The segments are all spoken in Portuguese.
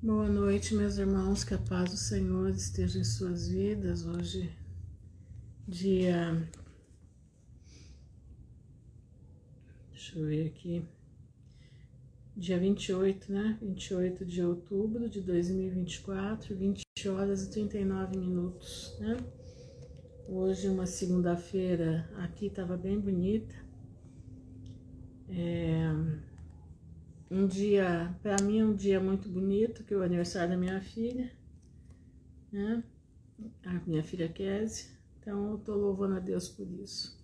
Boa noite, meus irmãos, que a paz do Senhor esteja em suas vidas. Hoje, deixa eu ver aqui, dia 28, né? 28 de outubro de 2024, 20 horas e 39 minutos, né? Hoje, uma segunda-feira, aqui estava bem bonita. Um dia, para mim, um dia muito bonito, que é o aniversário da minha filha, né? A minha filha Kézia. Então, eu tô louvando a Deus por isso.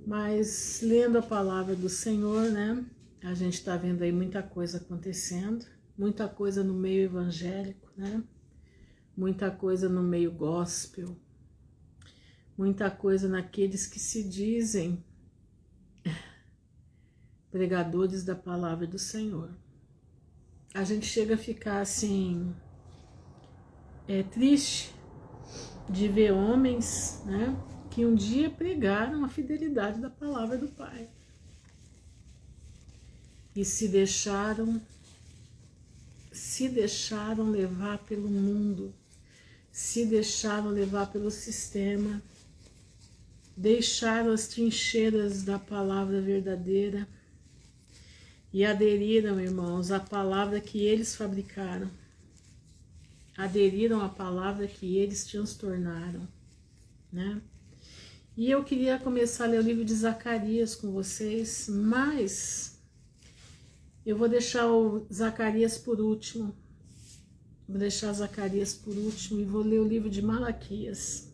Mas, lendo a palavra do Senhor, né? A gente está vendo aí muita coisa acontecendo, muita coisa no meio evangélico, né? Muita coisa no meio gospel, muita coisa naqueles que se dizem pregadores da palavra do Senhor. A gente chega a ficar assim, triste de ver homens, né, que um dia pregaram a fidelidade da palavra do Pai e se deixaram levar pelo mundo, se deixaram levar pelo sistema, deixaram as trincheiras da palavra verdadeira e aderiram, irmãos, à palavra que eles fabricaram, aderiram à palavra que eles transtornaram, né? E eu queria começar a ler o livro de Zacarias com vocês, mas eu vou deixar o Zacarias por último. Vou deixar Zacarias por último e vou ler o livro de Malaquias.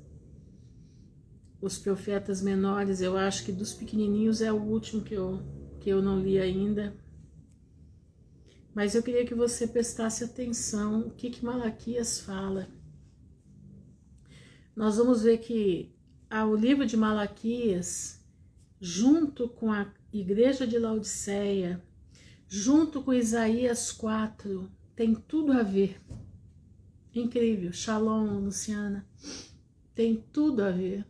Os profetas menores, eu acho que dos pequenininhos é o último que eu não li ainda. Mas eu queria que você prestasse atenção o que Malaquias fala. Nós vamos ver que o livro de Malaquias, junto com a igreja de Laodiceia, junto com Isaías 4, tem tudo a ver. Incrível. Shalom, Luciana. Tem tudo a ver.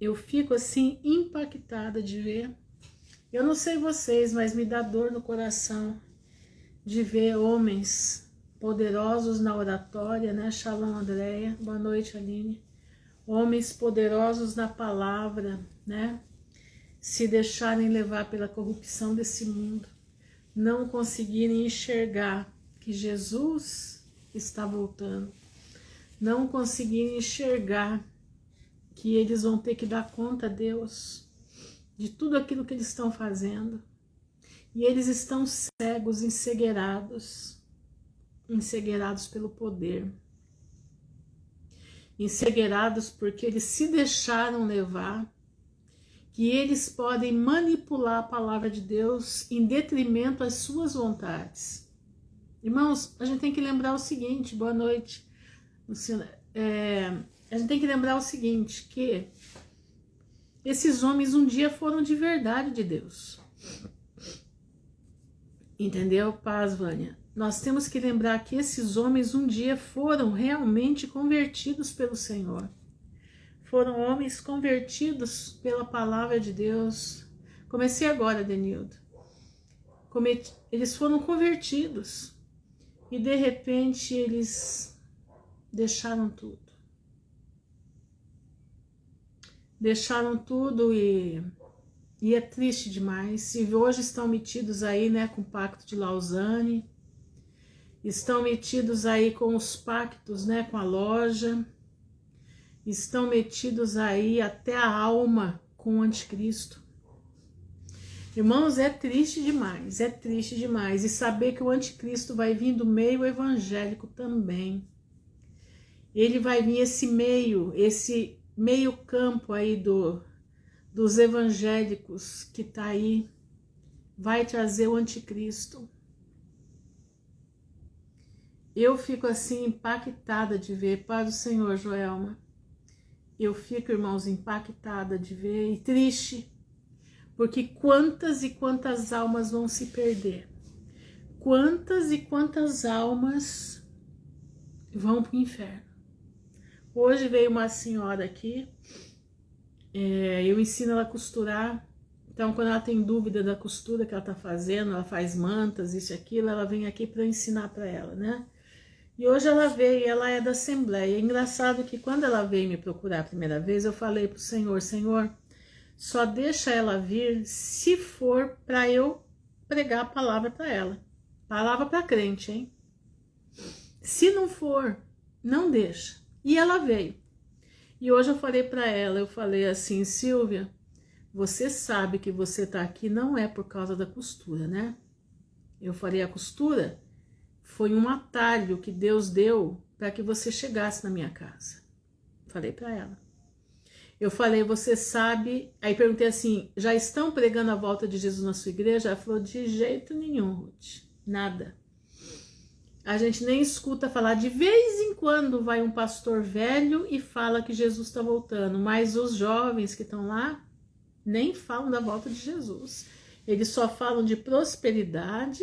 Eu fico assim impactada de ver. Eu não sei vocês, mas me dá dor no coração de ver homens poderosos na oratória, né? Shalom, Andréia. Boa noite, Aline. Homens poderosos na palavra, né? Se deixarem levar pela corrupção desse mundo, não conseguirem enxergar que Jesus está voltando, não conseguirem enxergar que eles vão ter que dar conta a Deus de tudo aquilo que eles estão fazendo, e eles estão cegos, encegueirados pelo poder, encegueirados porque eles se deixaram levar, que eles podem manipular a palavra de Deus em detrimento às suas vontades. Irmãos, a gente tem que lembrar o seguinte, boa noite, Luciana, a gente tem que lembrar o seguinte, que esses homens um dia foram de verdade de Deus. Entendeu? Paz, Vânia. Nós temos que lembrar que esses homens um dia foram realmente convertidos pelo Senhor. Foram homens convertidos pela palavra de Deus. Comecei agora, Denildo. Eles foram convertidos. E de repente eles deixaram tudo. Deixaram tudo e é triste demais. E hoje estão metidos aí, né, com o Pacto de Lausanne. Estão metidos aí com os pactos, né, com a loja. Estão metidos aí até a alma com o anticristo. Irmãos, é triste demais, é triste demais. E saber que o anticristo vai vir do meio evangélico também. Ele vai vir esse meio campo aí dos evangélicos que tá aí, vai trazer o anticristo. Eu fico assim impactada de ver, Pai do Senhor, Joelma. Eu fico, irmãos, impactada de ver e triste, porque quantas e quantas almas vão se perder, quantas e quantas almas vão para o inferno. Hoje veio uma senhora aqui, eu ensino ela a costurar, Então, quando ela tem dúvida da costura que ela tá fazendo, ela faz mantas, isso e aquilo, ela vem aqui para ensinar para ela, né? E hoje ela veio, ela é da Assembleia. É engraçado que quando ela veio me procurar a primeira vez, eu falei pro Senhor, Senhor, só deixa ela vir se for para eu pregar a palavra para ela. Palavra para crente, hein? Se não for, não deixa. E ela veio. E hoje eu falei para ela, eu falei assim, Silvia, você sabe que você tá aqui não é por causa da costura, né? Eu falei, a costura foi um atalho que Deus deu para que você chegasse na minha casa. Falei para ela. Eu falei, você sabe... Aí perguntei assim, já estão pregando a volta de Jesus na sua igreja? Ela falou, de jeito nenhum, Ruth. Nada. A gente nem escuta falar. De vez em quando vai um pastor velho e fala que Jesus está voltando. Mas os jovens que estão lá nem falam da volta de Jesus. Eles só falam de prosperidade.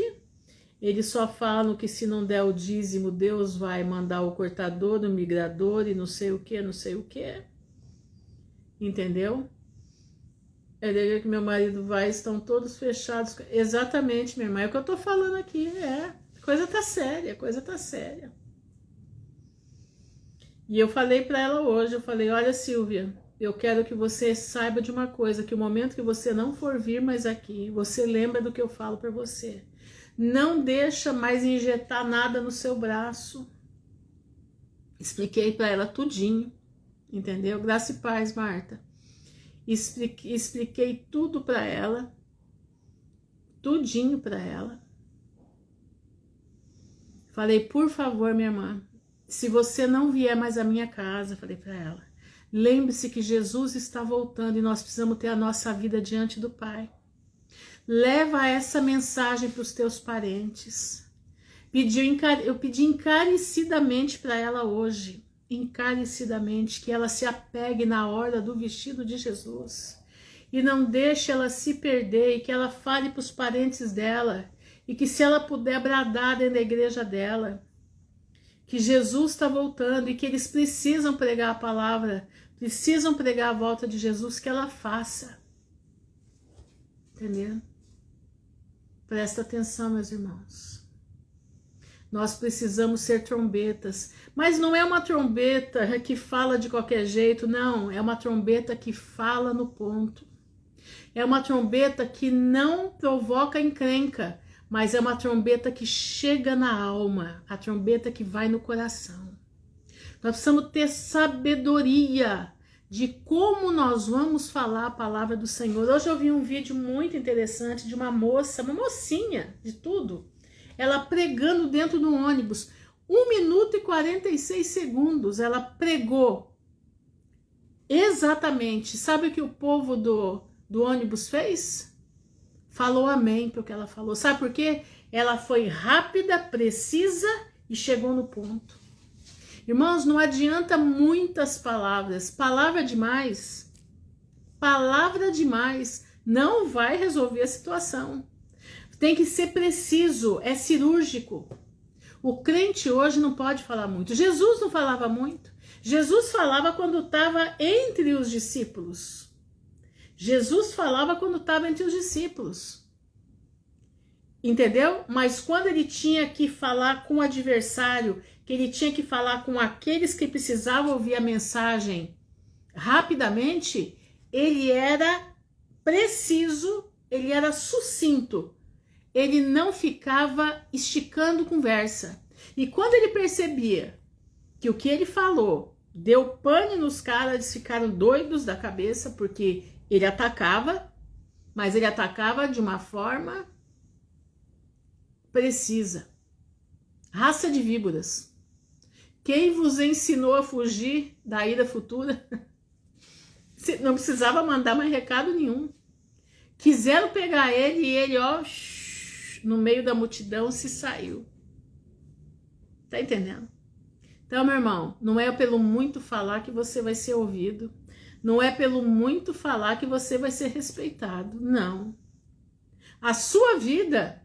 Eles só falam que se não der o dízimo, Deus vai mandar o cortador, o migrador e não sei o que, não sei o que. Entendeu? É daí que meu marido vai, estão todos fechados. Exatamente, minha irmã, é o que eu tô falando aqui, coisa tá séria, coisa tá séria. E eu falei para ela hoje, eu falei, olha Silvia, eu quero que você saiba de uma coisa, que o momento que você não for vir mais aqui, você lembra do que eu falo para você. Não deixa mais injetar nada no seu braço. Expliquei para ela tudinho. Entendeu? Graça e paz, Marta. Expliquei tudo para ela. Tudinho para ela. Falei, por favor, minha irmã, se você não vier mais à minha casa, falei para ela, lembre-se que Jesus está voltando e nós precisamos ter a nossa vida diante do Pai. Leva essa mensagem para os teus parentes. Eu pedi encarecidamente para ela hoje, encarecidamente, que ela se apegue na orla do vestido de Jesus e não deixe ela se perder, e que ela fale para os parentes dela, e que se ela puder bradar dentro da igreja dela, que Jesus está voltando e que eles precisam pregar a palavra, precisam pregar a volta de Jesus, que ela faça. Entendeu? Presta atenção, meus irmãos. Nós precisamos ser trombetas, mas não é uma trombeta que fala de qualquer jeito, não, é uma trombeta que fala no ponto. É uma trombeta que não provoca encrenca, mas é uma trombeta que chega na alma, a trombeta que vai no coração. Nós precisamos ter sabedoria de como nós vamos falar a palavra do Senhor. Hoje eu vi um vídeo muito interessante de uma moça, uma mocinha de tudo, ela pregando dentro do ônibus, 1 minuto e 46 segundos, ela pregou exatamente. Sabe o que o povo do ônibus fez? Falou amém para o que ela falou. Sabe por quê? Ela foi rápida, precisa e chegou no ponto. Irmãos, não adianta muitas palavras. Palavra demais não vai resolver a situação. Tem que ser preciso, é cirúrgico. O crente hoje não pode falar muito. Jesus não falava muito. Jesus falava quando estava entre os discípulos. Jesus falava quando estava entre os discípulos. Entendeu? Mas quando ele tinha que falar com o adversário, que ele tinha que falar com aqueles que precisavam ouvir a mensagem rapidamente, ele era preciso, ele era sucinto. Ele não ficava esticando conversa. E quando ele percebia que o que ele falou deu pane nos caras, eles ficaram doidos da cabeça, porque ele atacava, mas ele atacava de uma forma precisa. Raça de víboras. Quem vos ensinou a fugir da ira futura? Não precisava mandar mais recado nenhum. Quiseram pegar ele e ele, ó, no meio da multidão se saiu. Tá entendendo? Então, meu irmão, não é pelo muito falar que você vai ser ouvido. Não é pelo muito falar que você vai ser respeitado. Não. A sua vida,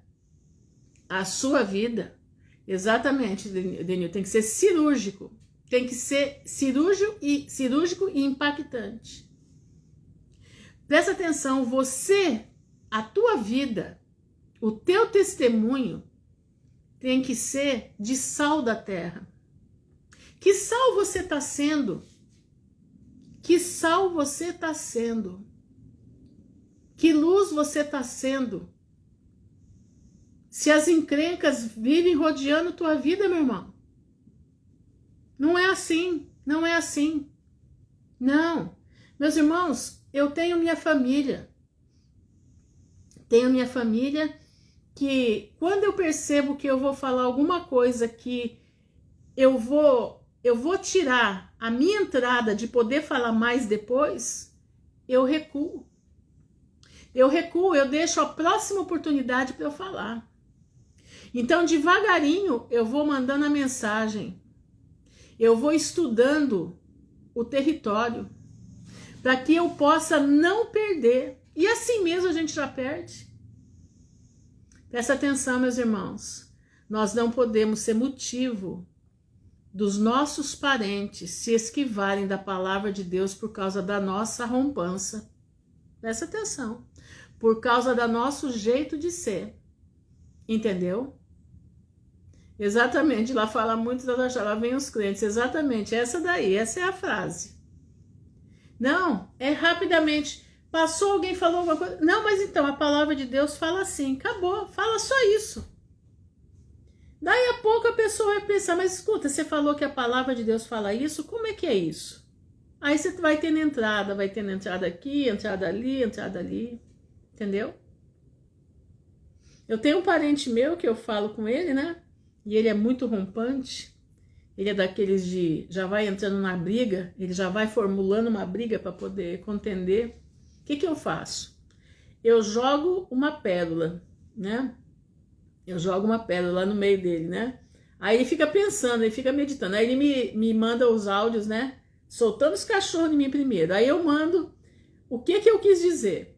exatamente, Denil, tem que ser cirúrgico. Tem que ser cirúrgico e impactante. Presta atenção, você, a tua vida, o teu testemunho tem que ser de sal da terra. Que sal você está sendo? Que sal você está sendo? Que luz você está sendo? Se as encrencas vivem rodeando tua vida, meu irmão, não é assim, não é assim. Não, meus irmãos, eu tenho minha família. Tenho minha família que quando eu percebo que eu vou falar alguma coisa que eu vou tirar a minha entrada de poder falar mais depois, eu recuo. Eu deixo a próxima oportunidade para eu falar. Então, devagarinho, eu vou mandando a mensagem. Eu vou estudando o território para que eu possa não perder. E assim mesmo a gente já perde. Presta atenção, meus irmãos. Nós não podemos ser motivo dos nossos parentes se esquivarem da palavra de Deus por causa da nossa rompança. Presta atenção. Por causa do nosso jeito de ser. Entendeu? Exatamente. Lá fala muito, lá vem os crentes. Exatamente. Essa daí. Essa é a frase. Não, é rapidamente. Passou, alguém falou alguma coisa. Não, mas então, a palavra de Deus fala assim. Acabou. Fala só isso. Daí a pouco a pessoa vai pensar, mas escuta, você falou que a palavra de Deus fala isso, como é que é isso? Aí você vai tendo entrada aqui, entrada ali, entendeu? Eu tenho um parente meu que eu falo com ele, né? E ele é muito rompante, ele é daqueles de, já vai entrando na briga, ele já vai formulando uma briga para poder contender. O que eu faço? Eu jogo uma pérola, né? Eu jogo uma pérola lá no meio dele, né? Aí ele fica pensando, ele fica meditando. Aí ele me manda os áudios, né? Soltando os cachorros em mim primeiro. Aí eu mando o que eu quis dizer.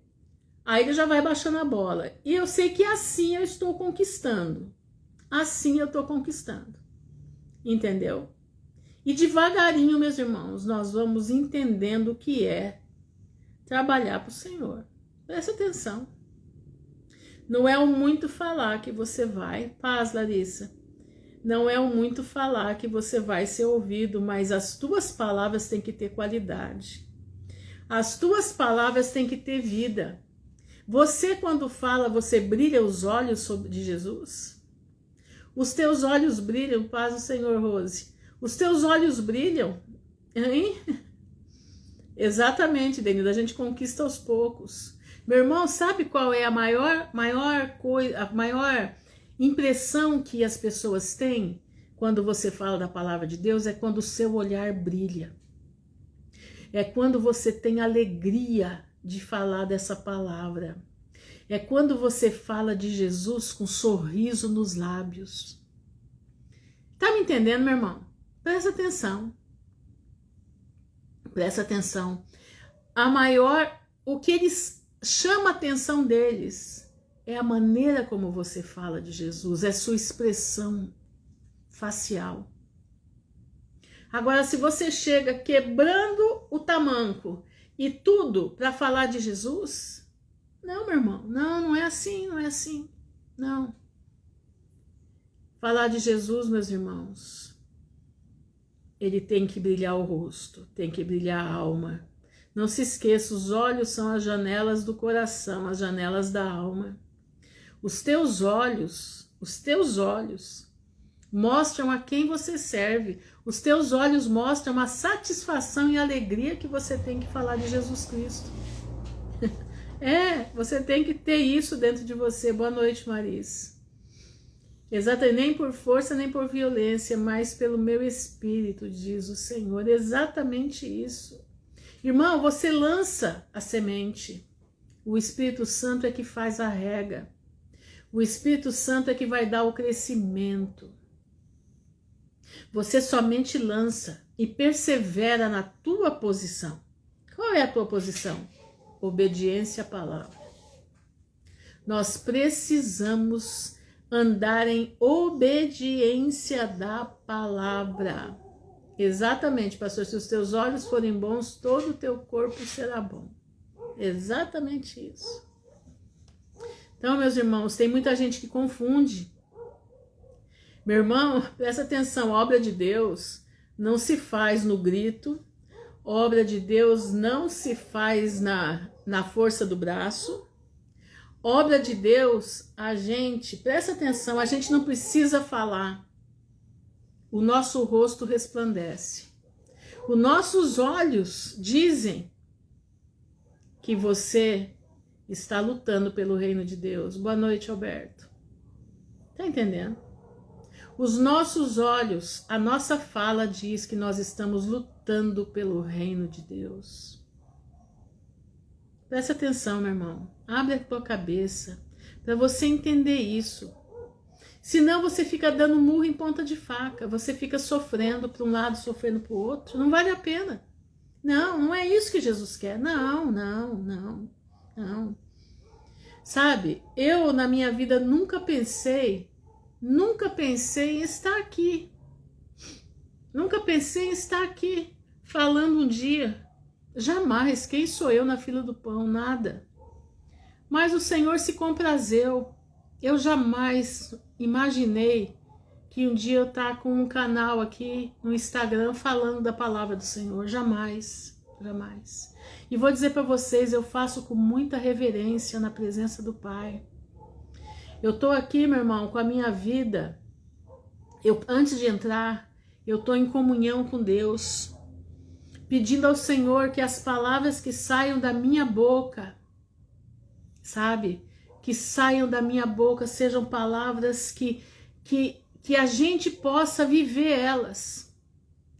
Aí ele já vai baixando a bola. E eu sei que assim eu estou conquistando. Assim eu estou conquistando. Entendeu? E devagarinho, meus irmãos, nós vamos entendendo o que é trabalhar para o Senhor. Presta atenção. Não é o muito falar que você vai, paz, Larissa, não é o muito falar que você vai ser ouvido, mas as tuas palavras têm que ter qualidade. As tuas palavras têm que ter vida. Você, quando fala, você brilha os olhos de Jesus? Os teus olhos brilham, paz do Senhor, Rose. Os teus olhos brilham, hein? Exatamente, Denilda, a gente conquista aos poucos. Meu irmão, sabe qual é a maior impressão que as pessoas têm quando você fala da palavra de Deus? É quando o seu olhar brilha. É quando você tem alegria de falar dessa palavra. É quando você fala de Jesus com um sorriso nos lábios. Tá me entendendo, meu irmão? Presta atenção. Presta atenção. O que eles chama a atenção deles é a maneira como você fala de Jesus, é sua expressão facial. Agora, se você chega quebrando o tamanco e tudo para falar de Jesus, não, meu irmão, não é assim, não é assim, não. Falar de Jesus, meus irmãos, ele tem que brilhar o rosto, tem que brilhar a alma. Não se esqueça, os olhos são as janelas do coração, as janelas da alma. Os teus olhos mostram a quem você serve. Os teus olhos mostram a satisfação e alegria que você tem que falar de Jesus Cristo. Você tem que ter isso dentro de você. Boa noite, Maris. Exatamente, nem por força, nem por violência, mas pelo meu espírito, diz o Senhor. Exatamente isso. Irmão, você lança a semente. O Espírito Santo é que faz a rega. O Espírito Santo é que vai dar o crescimento. Você somente lança e persevera na tua posição. Qual é a tua posição? Obediência à palavra. Nós precisamos andar em obediência da palavra. Exatamente, pastor, se os teus olhos forem bons, todo o teu corpo será bom. Exatamente isso. Então, meus irmãos, tem muita gente que confunde. Meu irmão, presta atenção, a obra de Deus não se faz no grito, a obra de Deus não se faz na força do braço. Obra de Deus, presta atenção, a gente não precisa falar. O nosso rosto resplandece. Os nossos olhos dizem que você está lutando pelo reino de Deus. Boa noite, Alberto. Tá entendendo? Os nossos olhos, a nossa fala diz que nós estamos lutando pelo reino de Deus. Presta atenção, meu irmão. Abre a tua cabeça para você entender isso. Senão você fica dando murro em ponta de faca. Você fica sofrendo para um lado, sofrendo para o outro. Não vale a pena. Não, não é isso que Jesus quer. Não. Sabe, eu na minha vida nunca pensei em estar aqui. Nunca pensei em estar aqui falando um dia. Jamais. Quem sou eu na fila do pão? Nada. Mas o Senhor se comprazeu. Eu jamais imaginei que um dia eu estar com um canal aqui no Instagram falando da palavra do Senhor. Jamais. E vou dizer para vocês, eu faço com muita reverência na presença do Pai. Eu tô aqui, meu irmão, com a minha vida. Antes de entrar, eu tô em comunhão com Deus, pedindo ao Senhor que as palavras que saiam da minha boca, sabe? Que saiam da minha boca sejam palavras que a gente possa viver elas,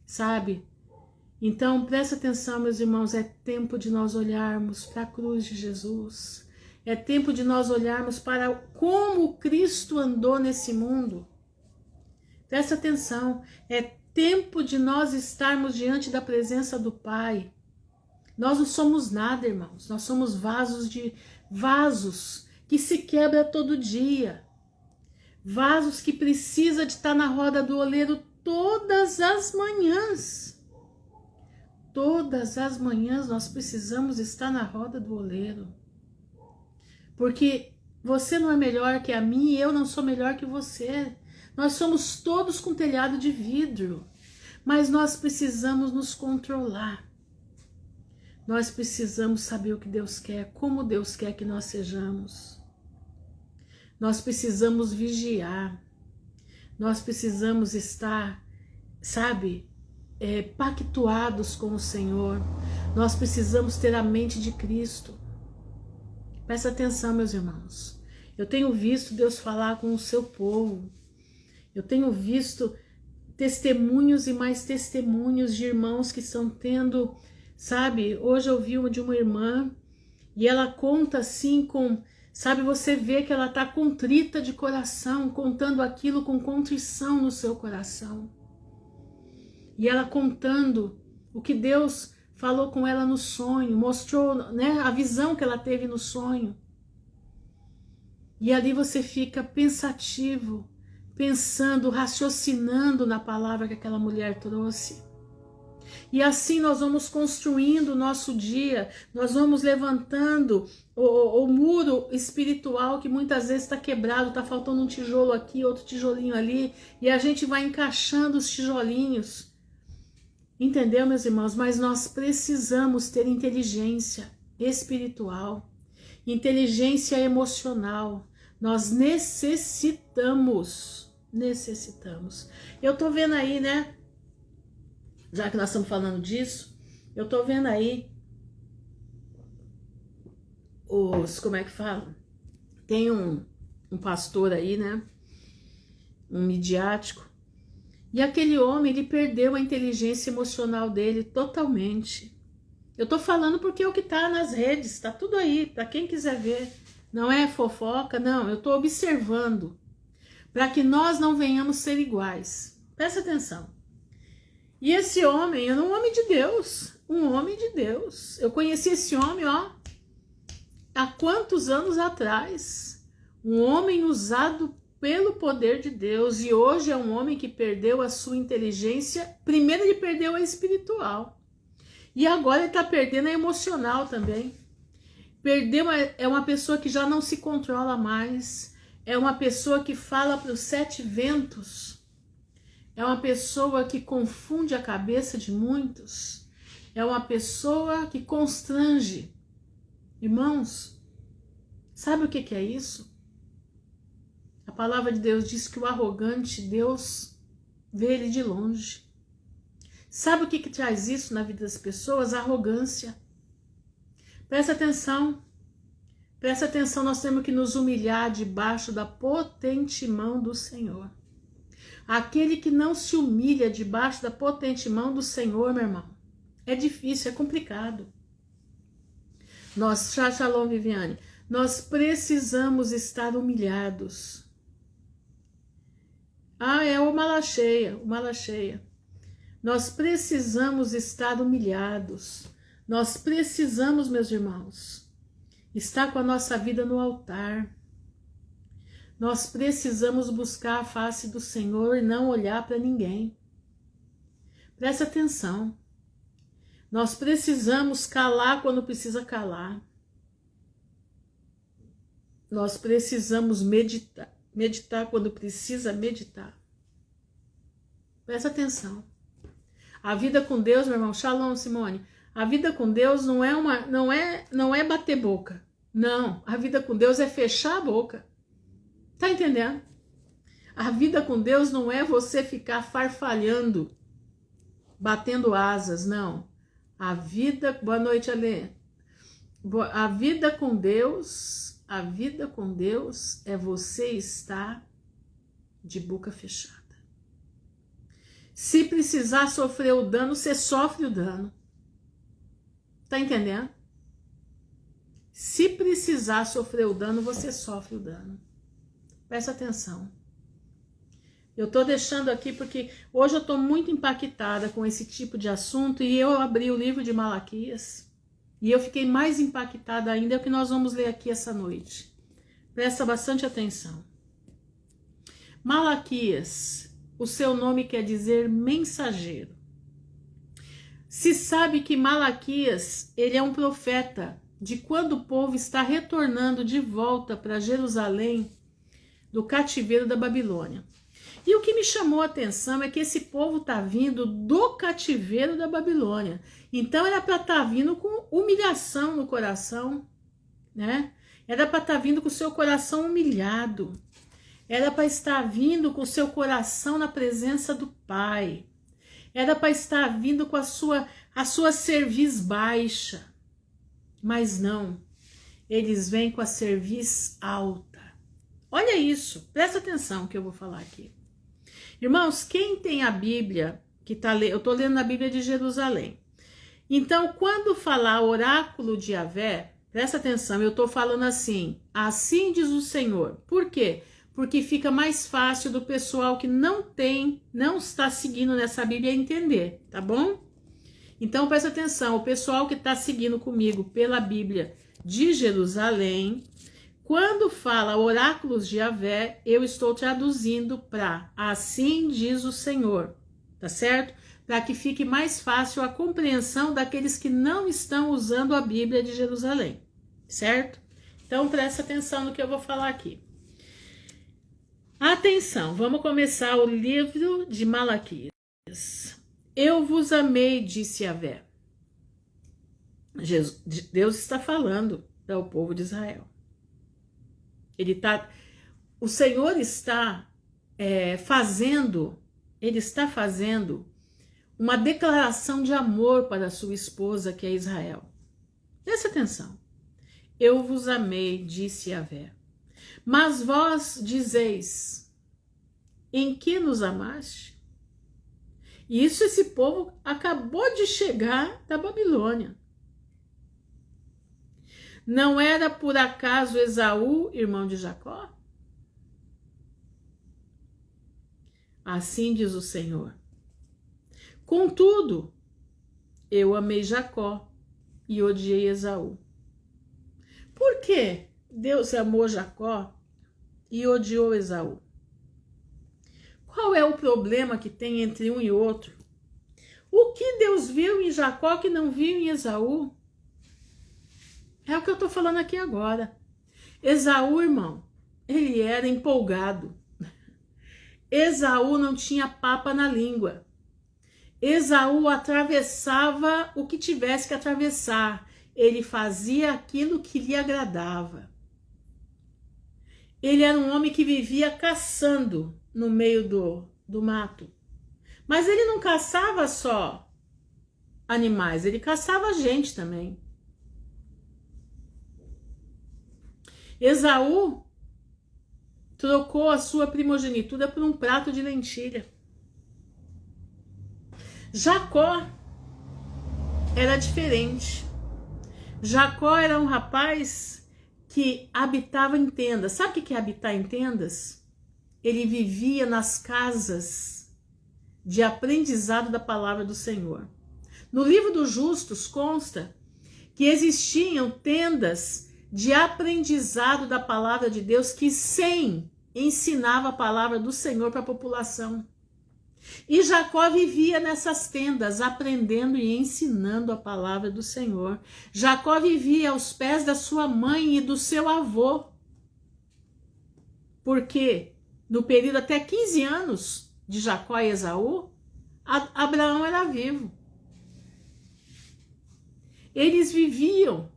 sabe? Então, presta atenção, meus irmãos, é tempo de nós olharmos para a cruz de Jesus. É tempo de nós olharmos para como Cristo andou nesse mundo. Presta atenção, é tempo de nós estarmos diante da presença do Pai. Nós não somos nada, irmãos. Nós somos vasos que se quebra todo dia. Vasos que precisa de estar na roda do oleiro todas as manhãs. Todas as manhãs nós precisamos estar na roda do oleiro. Porque você não é melhor que a mim e eu não sou melhor que você. Nós somos todos com telhado de vidro. Mas nós precisamos nos controlar. Nós precisamos saber o que Deus quer, como Deus quer que nós sejamos. Nós precisamos vigiar. Nós precisamos estar, sabe, pactuados com o Senhor. Nós precisamos ter a mente de Cristo. Presta atenção, meus irmãos. Eu tenho visto Deus falar com o seu povo. Eu tenho visto testemunhos e mais testemunhos de irmãos que estão tendo, sabe? Hoje eu vi uma de uma irmã e ela conta assim com, sabe? Você vê que ela está contrita de coração, contando aquilo com contrição no seu coração. E ela contando o que Deus falou com ela no sonho, mostrou, né, a visão que ela teve no sonho. E ali você fica pensativo, pensando, raciocinando na palavra que aquela mulher trouxe. E assim nós vamos construindo o nosso dia, nós vamos levantando o muro espiritual que muitas vezes está quebrado, está faltando um tijolo aqui, outro tijolinho ali, e a gente vai encaixando os tijolinhos. Entendeu, meus irmãos? Mas nós precisamos ter inteligência espiritual, inteligência emocional. Nós necessitamos. Eu tô vendo aí, né? Já que nós estamos falando disso, eu tô vendo aí como é que fala? Tem um pastor aí, né? Um midiático. E aquele homem, ele perdeu a inteligência emocional dele totalmente. Eu tô falando porque é o que tá nas redes, tá tudo aí, para quem quiser ver. Não é fofoca, não, eu tô observando. Para que nós não venhamos ser iguais. Presta atenção. E esse homem era um homem de Deus. Eu conheci esse homem, ó, há quantos anos atrás. Um homem usado pelo poder de Deus. E hoje é um homem que perdeu a sua inteligência. Primeiro ele perdeu a espiritual. E agora ele está perdendo a emocional também. é uma pessoa que já não se controla mais, é uma pessoa que fala para os 7 ventos, é uma pessoa que confunde a cabeça de muitos, é uma pessoa que constrange. Irmãos, sabe o que é isso? A palavra de Deus diz que o arrogante, Deus vê ele de longe. Sabe o que traz isso na vida das pessoas? A arrogância. Presta atenção, nós temos que nos humilhar debaixo da potente mão do Senhor. Aquele que não se humilha debaixo da potente mão do Senhor, meu irmão, é difícil, é complicado. Shalom, Viviane, nós precisamos estar humilhados. É o mala cheia. Nós precisamos estar humilhados. Nós precisamos, meus irmãos, estar com a nossa vida no altar. Nós precisamos buscar a face do Senhor e não olhar para ninguém. Presta atenção. Nós precisamos calar quando precisa calar. Nós precisamos meditar quando precisa meditar. Presta atenção. A vida com Deus, meu irmão, Shalom, Simone. A vida com Deus não é bater boca. Não, a vida com Deus é fechar a boca. Tá entendendo? A vida com Deus não é você ficar farfalhando, batendo asas, não. Boa noite, Alê. A vida com Deus é você estar de boca fechada. Se precisar sofrer o dano, você sofre o dano. Tá entendendo? Se precisar sofrer o dano, você sofre o dano. Presta atenção. Eu tô deixando aqui porque hoje eu tô muito impactada com esse tipo de assunto e eu abri o livro de Malaquias e eu fiquei mais impactada ainda, é o que nós vamos ler aqui essa noite. Presta bastante atenção. Malaquias, o seu nome quer dizer mensageiro. Se sabe que Malaquias, ele é um profeta de quando o povo está retornando de volta para Jerusalém do cativeiro da Babilônia. E o que me chamou a atenção é que esse povo está vindo do cativeiro da Babilônia. Então era para estar vindo com humilhação no coração, né? Era para estar vindo com o seu coração humilhado. Era para estar vindo com o seu coração na presença do Pai. Era para estar vindo com a sua cerviz baixa. Mas não, eles vêm com a cerviz alta. Olha isso, presta atenção que eu vou falar aqui. Irmãos, quem tem a Bíblia, eu estou lendo a Bíblia de Jerusalém. Então, quando falar oráculo de Yahvé, presta atenção, eu estou falando assim diz o Senhor. Por quê? Porque fica mais fácil do pessoal que não está seguindo nessa Bíblia entender, tá bom? Então, presta atenção, o pessoal que está seguindo comigo pela Bíblia de Jerusalém, quando fala oráculos de Yahvé, eu estou traduzindo para assim diz o Senhor, tá certo? Para que fique mais fácil a compreensão daqueles que não estão usando a Bíblia de Jerusalém, certo? Então, presta atenção no que eu vou falar aqui. Atenção, vamos começar o livro de Malaquias. Eu vos amei, disse Yahvé. Deus está falando para o povo de Israel. O Senhor está fazendo uma declaração de amor para a sua esposa, que é Israel. Presta atenção. Eu vos amei, disse Yahvé. Mas vós dizeis, em que nos amaste? Isso esse povo acabou de chegar da Babilônia. Não era por acaso Esaú, irmão de Jacó? Assim diz o Senhor. Contudo, eu amei Jacó e odiei Esaú. Por que Deus amou Jacó e odiou Esaú? Qual é o problema que tem entre um e outro? O que Deus viu em Jacó que não viu em Esaú? É o que eu estou falando aqui agora. Esaú, irmão, ele era empolgado. Esaú não tinha papa na língua. Esaú atravessava o que tivesse que atravessar. Ele fazia aquilo que lhe agradava. Ele era um homem que vivia caçando no meio do mato. Mas ele não caçava só animais, ele caçava gente também. Esaú trocou a sua primogenitura por um prato de lentilha. Jacó era diferente. Jacó era um rapaz que habitava em tendas. Sabe o que é habitar em tendas? Ele vivia nas casas de aprendizado da palavra do Senhor. No livro dos Justos consta que existiam tendas de aprendizado da palavra de Deus que Sem ensinava a palavra do Senhor para a população. E Jacó vivia nessas tendas, aprendendo e ensinando a palavra do Senhor. Jacó vivia aos pés da sua mãe e do seu avô. Porque no período até 15 anos de Jacó e Esaú, Abraão era vivo. Eles viviam,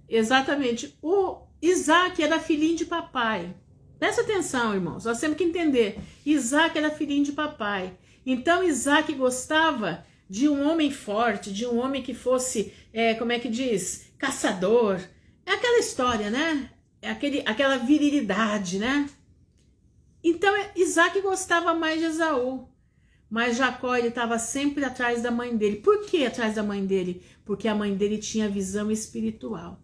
exatamente, o Isaac era filhinho de papai. Presta atenção, irmãos, nós temos que entender. Isaac era filhinho de papai. Então Isaac gostava de um homem forte, de um homem que fosse, como é que diz? Caçador. É aquela história, né? É aquela virilidade, né? Então Isaac gostava mais de Esaú. Mas Jacó, ele estava sempre atrás da mãe dele. Por que atrás da mãe dele? Porque a mãe dele tinha visão espiritual.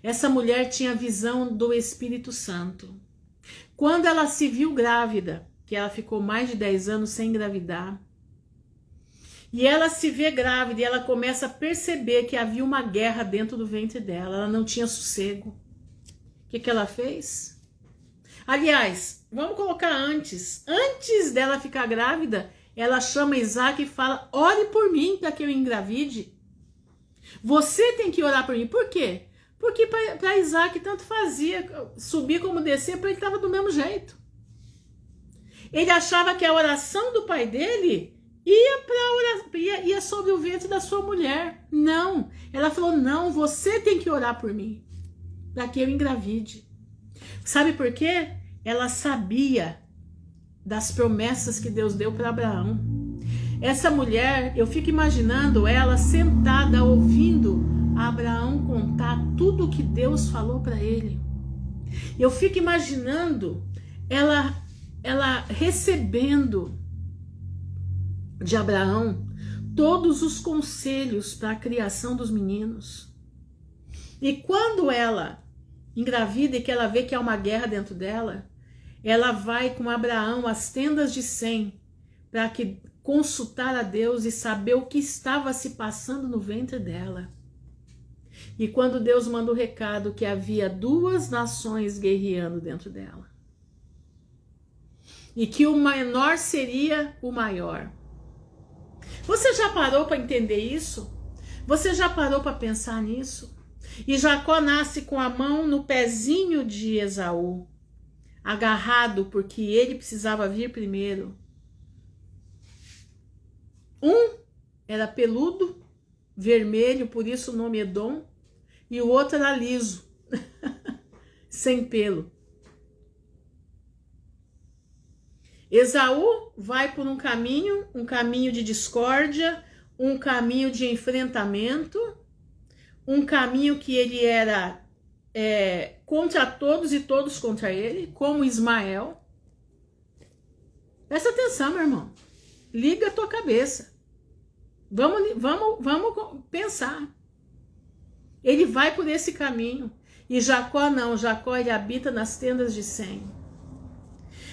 Essa mulher tinha visão do Espírito Santo. Quando ela se viu grávida, que ela ficou mais de 10 anos sem engravidar, e ela se vê grávida e ela começa a perceber que havia uma guerra dentro do ventre dela, ela não tinha sossego. O que ela fez? Aliás, vamos colocar antes dela ficar grávida, ela chama Isaac e fala: ore por mim para que eu engravide. Você tem que orar por mim. Por quê? Porque para Isaac tanto fazia subir como descer, para ele estava do mesmo jeito. Ele achava que a oração do pai dele ia sobre o ventre da sua mulher. Não, ela falou: não, você tem que orar por mim para que eu engravide. Sabe por quê? Ela sabia das promessas que Deus deu para Abraão. Essa mulher, eu fico imaginando ela sentada ouvindo Abraão contar tudo o que Deus falou para ele. Eu fico imaginando ela recebendo de Abraão todos os conselhos para a criação dos meninos. E quando ela engravida e que ela vê que há uma guerra dentro dela, ela vai com Abraão às tendas de Sem para que consultar a Deus e saber o que estava se passando no ventre dela. E quando Deus manda o recado que havia 2 nações guerreando dentro dela, e que o menor seria o maior. Você já parou para entender isso? Você já parou para pensar nisso? E Jacó nasce com a mão no pezinho de Esaú, agarrado porque ele precisava vir primeiro. Um era peludo, vermelho, por isso o nome Edom, e o outro era liso, sem pelo. Esaú vai por um caminho de discórdia, um caminho de enfrentamento, um caminho que ele era contra todos e todos contra ele, como Ismael. Presta atenção, meu irmão. Liga a tua cabeça. Vamos pensar. Ele vai por esse caminho. E Jacó não. Jacó, ele habita nas tendas de Sem.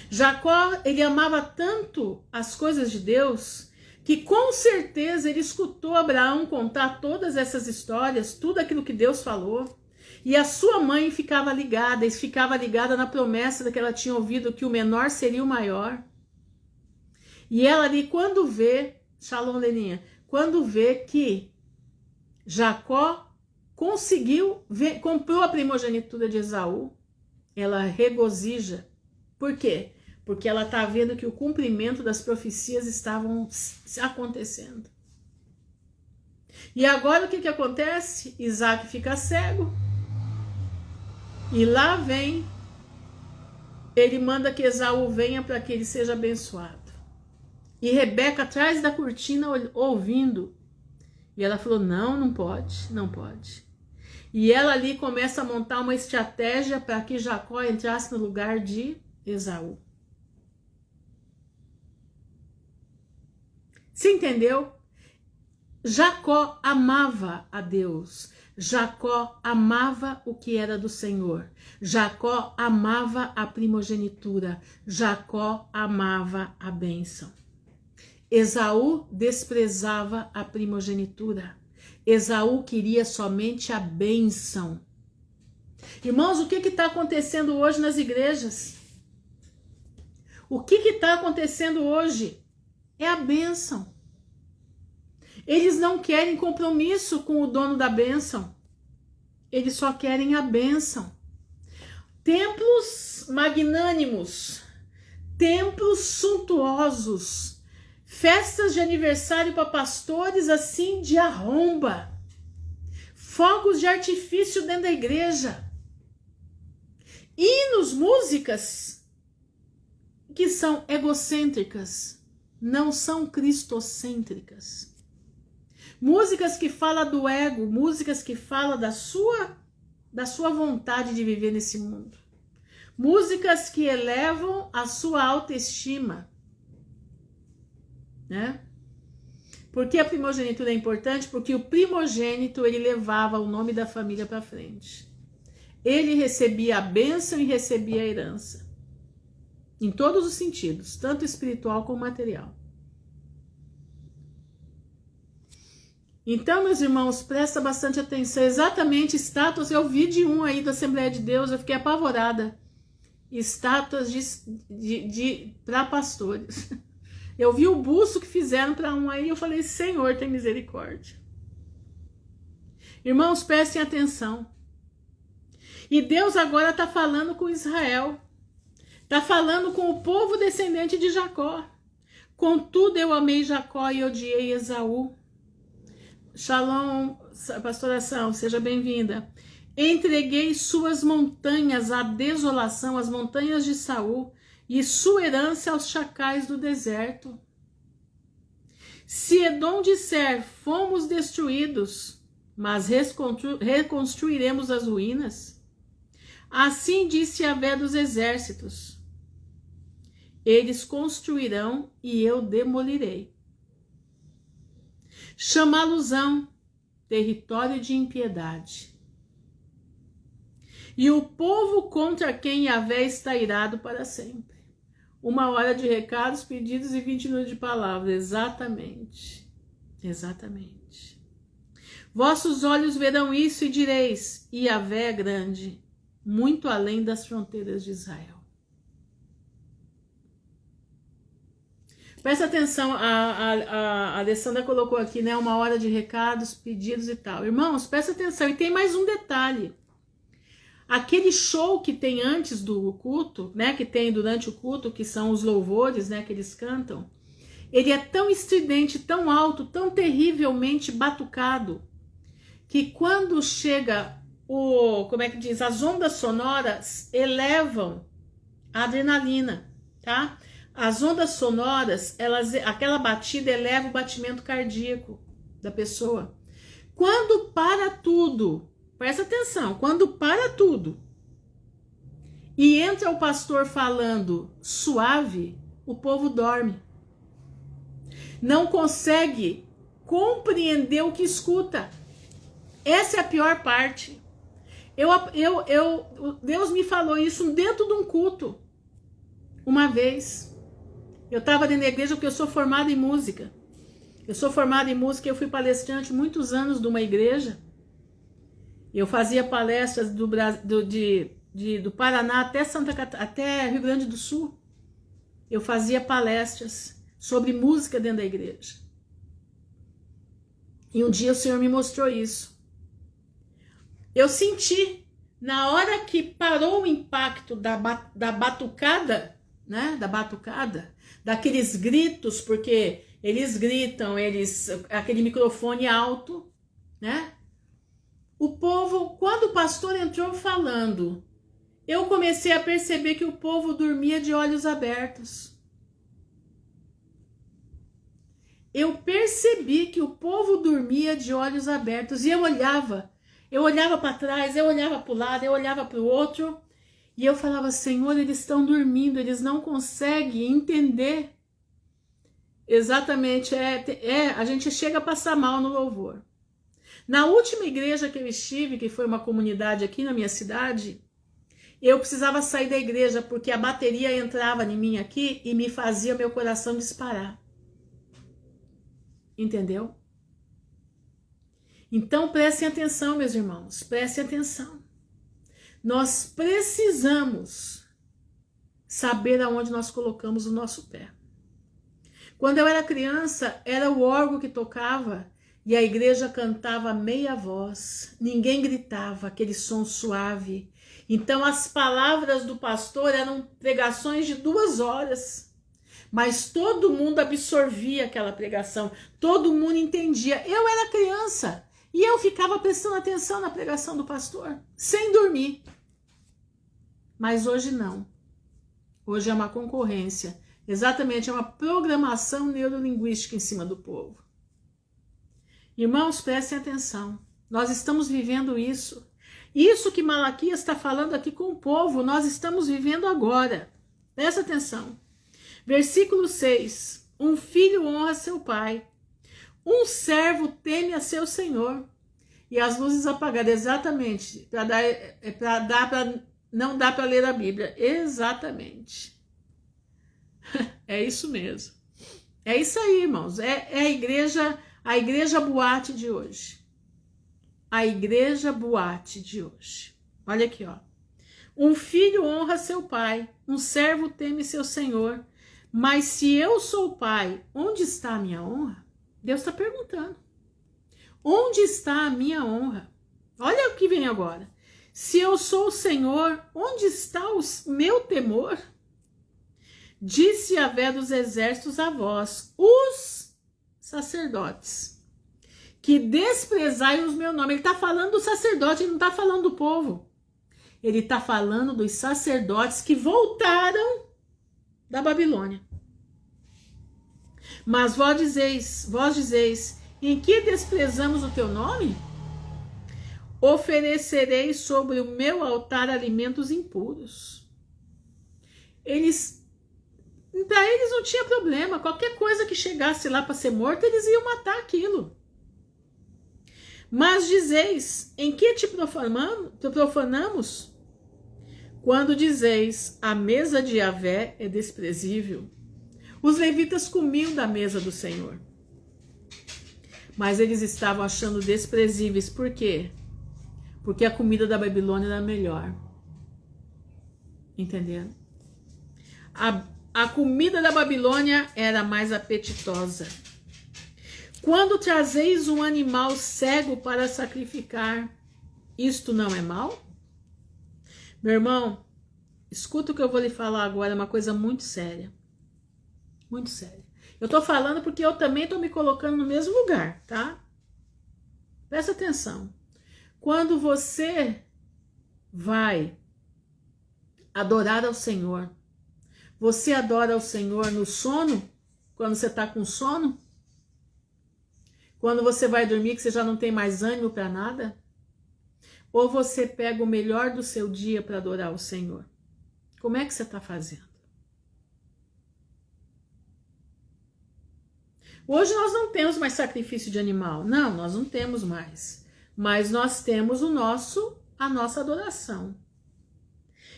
Jacó, ele amava tanto as coisas de Deus, que com certeza ele escutou Abraão contar todas essas histórias, tudo aquilo que Deus falou. E a sua mãe ficava ligada na promessa que ela tinha ouvido, que o menor seria o maior. E ela ali, quando vê, Shalom Leninha, quando vê que Jacó conseguiu, comprou a primogenitura de Esaú, ela regozija. Por quê? Porque ela está vendo que o cumprimento das profecias estavam acontecendo. E agora o que acontece? Isaac fica cego. E lá vem, ele manda que Esaú venha para que ele seja abençoado. E Rebeca atrás da cortina ouvindo. E ela falou, não pode, não pode. E ela ali começa a montar uma estratégia para que Jacó entrasse no lugar de Esaú. Você entendeu? Jacó amava a Deus. Jacó amava o que era do Senhor. Jacó amava a primogenitura. Jacó amava a bênção. Esaú desprezava a primogenitura. Esaú queria somente a bênção. Irmãos, o que está acontecendo hoje nas igrejas? O que está acontecendo hoje? É a bênção. Eles não querem compromisso com o dono da bênção. Eles só querem a bênção. Templos magnânimos, templos suntuosos, festas de aniversário para pastores assim de arromba, fogos de artifício dentro da igreja, hinos, músicas que são egocêntricas, não são cristocêntricas. Músicas que falam do ego, músicas que falam da sua vontade de viver nesse mundo. Músicas que elevam a sua autoestima, né? Por que a primogenitura é importante? Porque o primogênito, ele levava o nome da família para frente. Ele recebia a bênção e recebia a herança. Em todos os sentidos, tanto espiritual como material. Então, meus irmãos, presta bastante atenção. Exatamente, estátuas, eu vi de um aí da Assembleia de Deus, eu fiquei apavorada. Estátuas para pastores. Eu vi o busto que fizeram para um aí, eu falei, Senhor, tem misericórdia. Irmãos, prestem atenção. E Deus agora está falando com Israel. Está falando com o povo descendente de Jacó. Contudo, eu amei Jacó e odiei Esaú. Shalom, pastoração, seja bem-vinda. Entreguei suas montanhas à desolação, as montanhas de Saul, e sua herança aos chacais do deserto. Se Edom disser, fomos destruídos, mas reconstruiremos as ruínas. Assim disse Yahvé dos exércitos. Eles construirão e eu demolirei. Chama-los-ão, território de impiedade. E o povo contra quem Yahvé está irado para sempre. 1 hora de recados, pedidos e 20 minutos de palavra. Exatamente. Exatamente. Vossos olhos verão isso e direis, Yahvé é grande, muito além das fronteiras de Israel. Presta atenção, a Alessandra colocou aqui, né, 1 hora de recados, pedidos e tal. Irmãos, presta atenção, e tem mais um detalhe. Aquele show que tem antes do culto, né, que tem durante o culto, que são os louvores, né, que eles cantam, ele é tão estridente, tão alto, tão terrivelmente batucado, que quando chega as ondas sonoras elevam a adrenalina, tá? As ondas sonoras, aquela batida eleva o batimento cardíaco da pessoa. Quando para tudo, presta atenção, quando para tudo e entra o pastor falando suave, o povo dorme. Não consegue compreender o que escuta. Essa é a pior parte. Deus me falou isso dentro de um culto. Uma vez. Eu estava dentro da igreja porque eu sou formada em música. Eu sou formada em música e eu fui palestrante muitos anos de uma igreja. Eu fazia palestras do Paraná até Rio Grande do Sul. Eu fazia palestras sobre música dentro da igreja. E um dia o Senhor me mostrou isso. Eu senti, na hora que parou o impacto da batucada, né? Da batucada, daqueles gritos, porque eles gritam, aquele microfone alto, né? O povo, quando o pastor entrou falando, eu comecei a perceber que o povo dormia de olhos abertos. Eu percebi que o povo dormia de olhos abertos e eu olhava para trás, eu olhava para o lado, eu olhava para o outro e eu falava, Senhor, eles estão dormindo, eles não conseguem entender. Exatamente, a gente chega a passar mal no louvor. Na última igreja que eu estive, que foi uma comunidade aqui na minha cidade, eu precisava sair da igreja porque a bateria entrava em mim aqui e me fazia meu coração disparar. Entendeu? Então prestem atenção, meus irmãos, prestem atenção. Nós precisamos saber aonde nós colocamos o nosso pé. Quando eu era criança, era o órgão que tocava e a igreja cantava meia voz, ninguém gritava, aquele som suave. Então as palavras do pastor eram pregações de 2 horas. Mas todo mundo absorvia aquela pregação, todo mundo entendia. Eu era criança e eu ficava prestando atenção na pregação do pastor, sem dormir. Mas hoje não. Hoje é uma concorrência, exatamente, é uma programação neurolinguística em cima do povo. Irmãos, prestem atenção, nós estamos vivendo isso. Isso que Malaquias está falando aqui com o povo, nós estamos vivendo agora. Presta atenção. Versículo 6, um filho honra seu pai, um servo teme a seu senhor, e as luzes apagadas, exatamente, não dá para ler a Bíblia, exatamente, é isso mesmo, é isso aí, irmãos, é a igreja boate de hoje, a igreja boate de hoje, olha aqui, ó, um filho honra seu pai, um servo teme seu senhor. Mas se eu sou o pai, onde está a minha honra? Deus está perguntando. Onde está a minha honra? Olha o que vem agora. Se eu sou o Senhor, onde está o meu temor? Disse Yahvé dos exércitos a vós, os sacerdotes, que desprezai o meu nome. Ele está falando do sacerdote, ele não está falando do povo. Ele está falando dos sacerdotes que voltaram da Babilônia. Mas vós dizeis, em que desprezamos o teu nome? Oferecerei sobre o meu altar alimentos impuros. Para eles não tinha problema, qualquer coisa que chegasse lá para ser morto, eles iam matar aquilo. Mas dizeis, em que te profanamos? Quando dizeis, a mesa de Yahvé é desprezível. Os levitas comiam da mesa do Senhor. Mas eles estavam achando desprezíveis. Por quê? Porque a comida da Babilônia era melhor. Entendendo? A comida da Babilônia era mais apetitosa. Quando trazeis um animal cego para sacrificar, isto não é mal? Meu irmão, escuta o que eu vou lhe falar agora, é uma coisa muito séria. Muito séria. Eu tô falando porque eu também tô me colocando no mesmo lugar, tá? Presta atenção. Quando você vai adorar ao Senhor, você adora ao Senhor no sono? Quando você tá com sono? Quando você vai dormir que você já não tem mais ânimo para nada? Ou você pega o melhor do seu dia para adorar o Senhor? Como é que você está fazendo? Hoje nós não temos mais sacrifício de animal. Não, nós não temos mais. Mas nós temos a nossa adoração.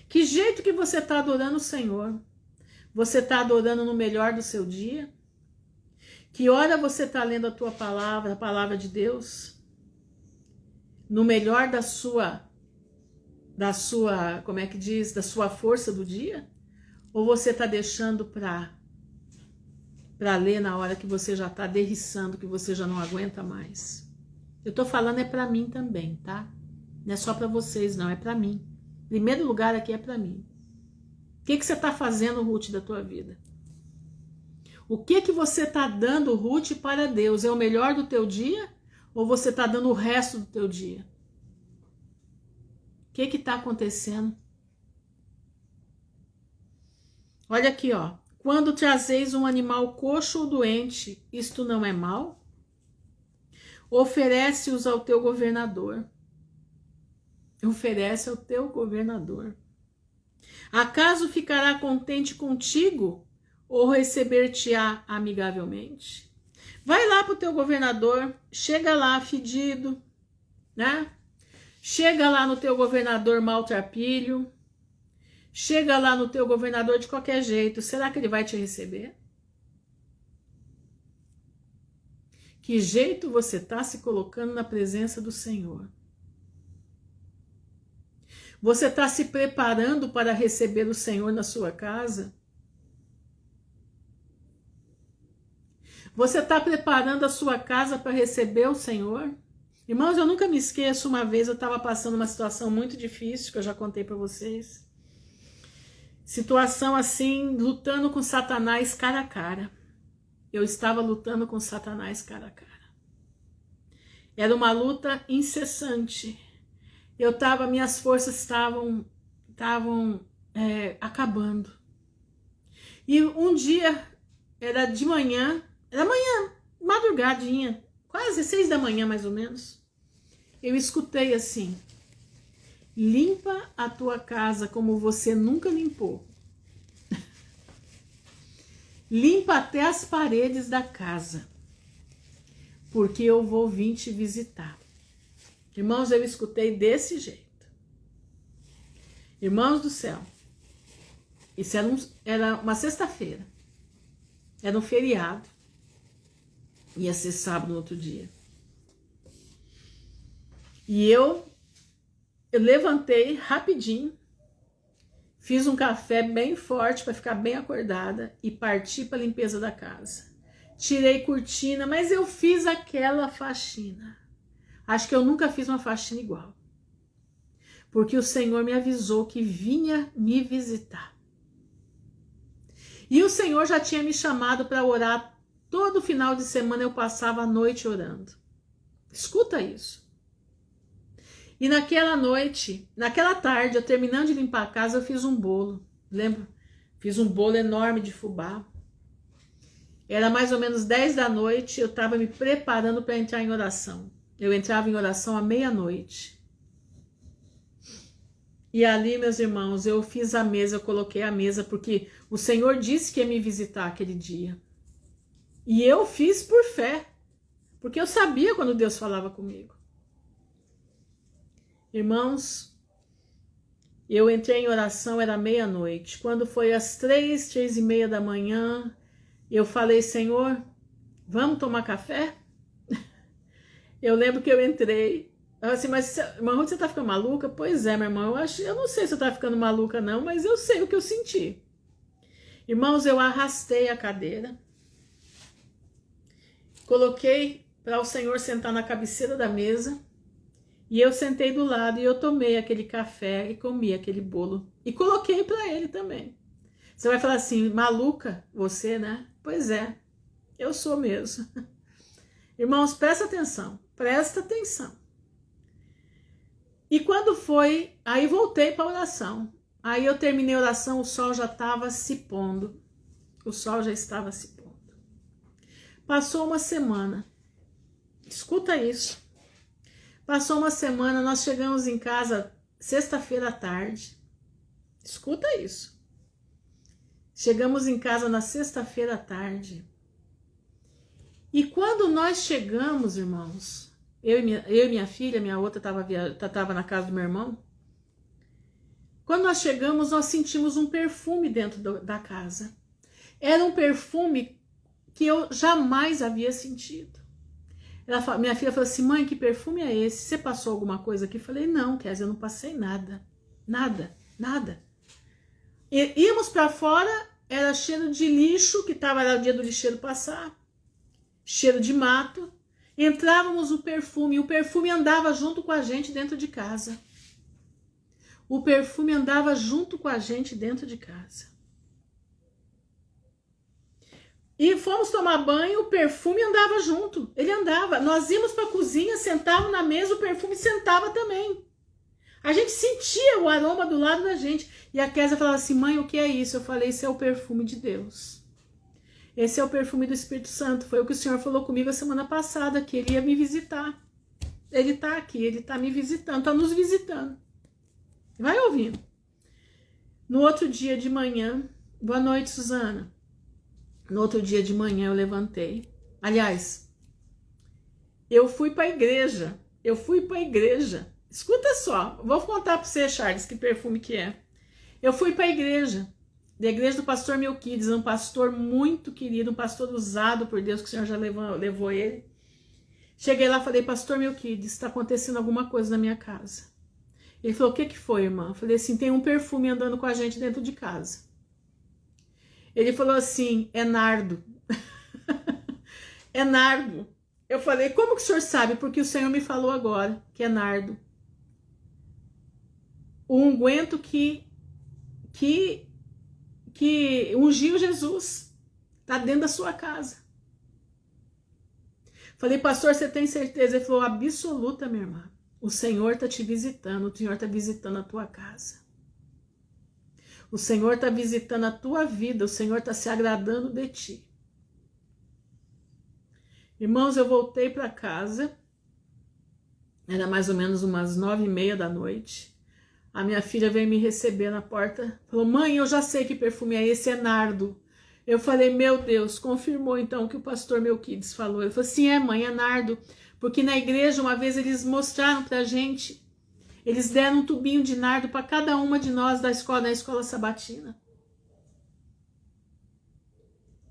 Que jeito que você está adorando o Senhor? Você está adorando no melhor do seu dia? Que hora você está lendo a tua palavra, a palavra de Deus? No melhor da sua, como é que diz, da sua força do dia? Ou você está deixando para para ler na hora que você já está derriçando, que você já não aguenta mais. Eu estou falando é para mim também, tá? Não é só para vocês, não, é para mim. Em primeiro lugar aqui é para mim. O que você está fazendo, Ruth, da tua vida? O que você está dando, Ruth, para Deus? É o melhor do teu dia? Ou você está dando o resto do teu dia? O que está acontecendo? Olha aqui, ó. Quando trazeis um animal coxo ou doente, isto não é mal? Oferece-os ao teu governador. Oferece ao teu governador. Acaso ficará contente contigo ou receber-te-á amigavelmente? Vai lá para o teu governador, chega lá fedido, né? Chega lá no teu governador maltrapilho, chega lá no teu governador de qualquer jeito, será que ele vai te receber? Que jeito você está se colocando na presença do Senhor? Você está se preparando para receber o Senhor na sua casa? Você está preparando a sua casa para receber o Senhor? Irmãos, eu nunca me esqueço, uma vez eu estava passando uma situação muito difícil, que eu já contei para vocês. Situação assim, lutando com Satanás cara a cara. Eu estava lutando com Satanás cara a cara. Era uma luta incessante. Minhas forças estavam acabando. E um dia, era de manhã, madrugadinha, quase 6 da manhã mais ou menos, eu escutei assim: limpa a tua casa como você nunca limpou. Limpa até as paredes da casa, porque eu vou vir te visitar. Irmãos, eu escutei desse jeito. Irmãos do céu, isso era uma sexta-feira, era um feriado, ia ser sábado no outro dia. E eu levantei rapidinho, fiz um café bem forte para ficar bem acordada e parti para a limpeza da casa. Tirei cortina, mas eu fiz aquela faxina. Acho que eu nunca fiz uma faxina igual. Porque o Senhor me avisou que vinha me visitar. E o Senhor já tinha me chamado para orar. Todo final de semana eu passava a noite orando. Escuta isso. E naquela tarde, eu terminando de limpar a casa, eu fiz um bolo. Lembra? Fiz um bolo enorme de fubá. Era mais ou menos 10 da noite, eu estava me preparando para entrar em oração. Eu entrava em oração à meia-noite. E ali, meus irmãos, eu fiz a mesa, eu coloquei a mesa, porque o Senhor disse que ia me visitar aquele dia. E eu fiz por fé, porque eu sabia quando Deus falava comigo. Irmãos, eu entrei em oração, era meia-noite. Quando foi às 3:30 da manhã, eu falei: Senhor, vamos tomar café? Eu lembro que eu entrei, assim, mas irmã Ruth, você tá ficando maluca? Pois é, meu irmão, eu não sei se eu tá ficando maluca não, mas eu sei o que eu senti. Irmãos, eu arrastei a cadeira, coloquei para o Senhor sentar na cabeceira da mesa, e eu sentei do lado e eu tomei aquele café e comi aquele bolo, e coloquei para ele também. Você vai falar assim: maluca você, né? Pois é, eu sou mesmo. Irmãos, presta atenção. E quando foi, aí voltei para a oração. Aí eu terminei a oração, o sol já estava se pondo. O sol já estava se pondo. Passou uma semana. Escuta isso. Passou uma semana, nós chegamos em casa sexta-feira à tarde. Escuta isso. Chegamos em casa na sexta-feira à tarde. E quando nós chegamos, irmãos, eu e minha filha, minha outra estava na casa do meu irmão. Quando nós chegamos, nós sentimos um perfume dentro da casa. Era um perfume que eu jamais havia sentido. Minha filha falou assim: mãe, que perfume é esse? Você passou alguma coisa aqui? Eu falei: não, Kézia, eu não passei nada. Nada. E íamos para fora, era cheiro de lixo, que era o dia do lixeiro passar, cheiro de mato. Entrávamos o perfume andava junto com a gente dentro de casa. O perfume andava junto com a gente dentro de casa. E fomos tomar banho, o perfume andava junto. Ele andava. Nós íamos para a cozinha, sentávamos na mesa, o perfume sentava também. A gente sentia o aroma do lado da gente. E a Kézia falava assim, mãe, o que é isso? Eu falei, esse é o perfume de Deus. Esse é o perfume do Espírito Santo. Foi o que o Senhor falou comigo a semana passada, que Ele ia me visitar. Ele está aqui, Ele está me visitando, está nos visitando. Vai ouvindo. No outro dia de manhã, boa noite, Suzana. No outro dia de manhã eu levantei. Aliás, eu fui para a igreja. Escuta só, vou contar para você, Charles, que perfume que é. Eu fui para a igreja do pastor Melquides, um pastor muito querido, um pastor usado por Deus, que o Senhor já levou ele. Cheguei lá e falei, pastor Melquides, está acontecendo alguma coisa na minha casa. Ele falou, o que foi, irmã? Eu falei assim, tem um perfume andando com a gente dentro de casa. Ele falou assim, é nardo. É nardo. Eu falei, como que o senhor sabe? Porque o Senhor me falou agora que é nardo. O unguento que ungiu Jesus está dentro da sua casa. Falei, pastor, você tem certeza? Ele falou, absoluta, minha irmã. O Senhor está te visitando, o Senhor está visitando a tua casa. O Senhor está visitando a tua vida, o Senhor está se agradando de ti. Irmãos, eu voltei para casa, era mais ou menos umas 9h30 da noite. A minha filha veio me receber na porta, falou, mãe, eu já sei que perfume é esse, é nardo. Eu falei, meu Deus, confirmou então o que o pastor Melquides falou. Ele falou, sim, é mãe, é nardo, porque na igreja uma vez eles mostraram pra gente, eles deram um tubinho de nardo para cada uma de nós da escola sabatina.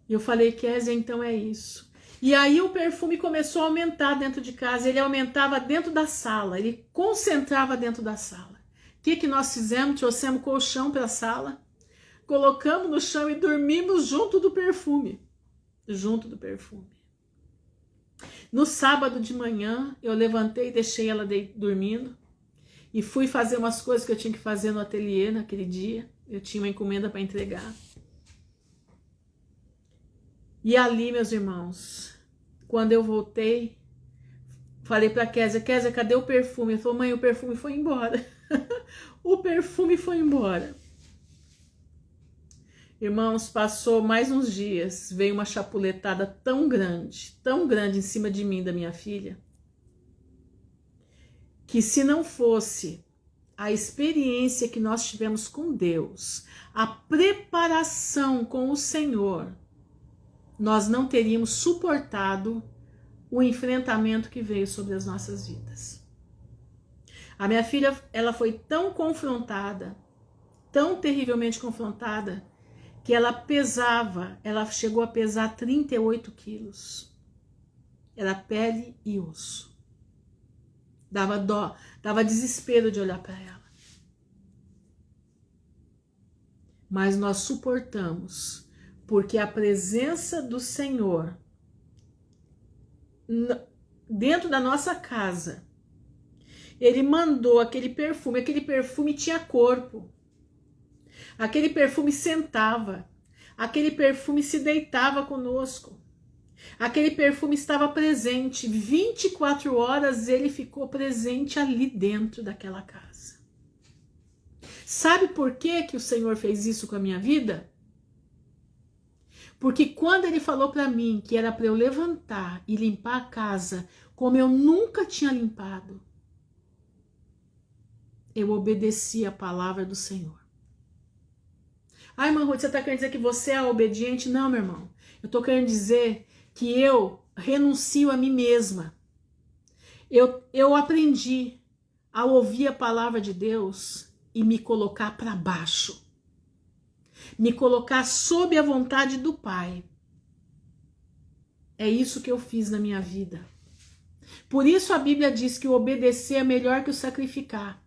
E eu falei, Kézia, então é isso. E aí o perfume começou a aumentar dentro de casa, ele aumentava dentro da sala, ele concentrava dentro da sala. O que nós fizemos? Trouxemos colchão para a sala, colocamos no chão e dormimos junto do perfume. Junto do perfume. No sábado de manhã, eu levantei e deixei ela dormindo. E fui fazer umas coisas que eu tinha que fazer no ateliê naquele dia. Eu tinha uma encomenda para entregar. E ali, meus irmãos, quando eu voltei, falei para Kézia, cadê o perfume? Ela falou, mãe, o perfume foi embora. O perfume foi embora. Irmãos, passou mais uns dias, veio uma chapuletada tão grande em cima de mim, da minha filha, que se não fosse a experiência que nós tivemos com Deus, a preparação com o Senhor, nós não teríamos suportado o enfrentamento que veio sobre as nossas vidas. A minha filha, ela foi tão confrontada, tão terrivelmente confrontada, que ela chegou a pesar 38 quilos. Era pele e osso. Dava dó, dava desespero de olhar para ela. Mas nós suportamos, porque a presença do Senhor dentro da nossa casa, Ele mandou aquele perfume tinha corpo. Aquele perfume sentava, aquele perfume se deitava conosco, aquele perfume estava presente, 24 horas ele ficou presente ali dentro daquela casa. Sabe por que o Senhor fez isso com a minha vida? Porque quando Ele falou para mim que era para eu levantar e limpar a casa como eu nunca tinha limpado, eu obedeci a palavra do Senhor. Ai, irmã Ruth, você está querendo dizer que você é obediente? Não, meu irmão. Eu estou querendo dizer que eu renuncio a mim mesma. Eu aprendi a ouvir a palavra de Deus e me colocar para baixo. Me colocar sob a vontade do Pai. É isso que eu fiz na minha vida. Por isso a Bíblia diz que o obedecer é melhor que o sacrificar.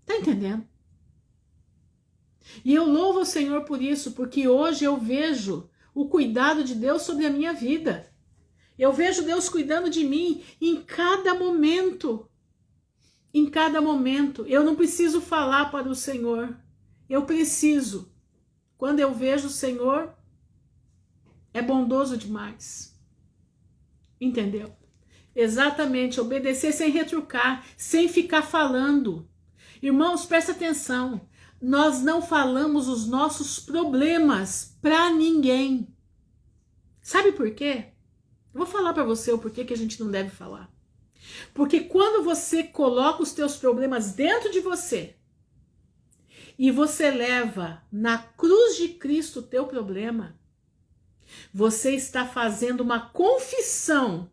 Tá entendendo? E eu louvo o Senhor por isso, porque hoje eu vejo o cuidado de Deus sobre a minha vida. Eu vejo Deus cuidando de mim em cada momento. Em cada momento. Eu não preciso falar para o Senhor. Eu preciso. Quando eu vejo o Senhor, é bondoso demais. Entendeu? Exatamente, obedecer sem retrucar, sem ficar falando. Irmãos, presta atenção. Nós não falamos os nossos problemas para ninguém. Sabe por quê? Eu vou falar para você o porquê que a gente não deve falar. Porque quando você coloca os teus problemas dentro de você e você leva na cruz de Cristo o teu problema, você está fazendo uma confissão.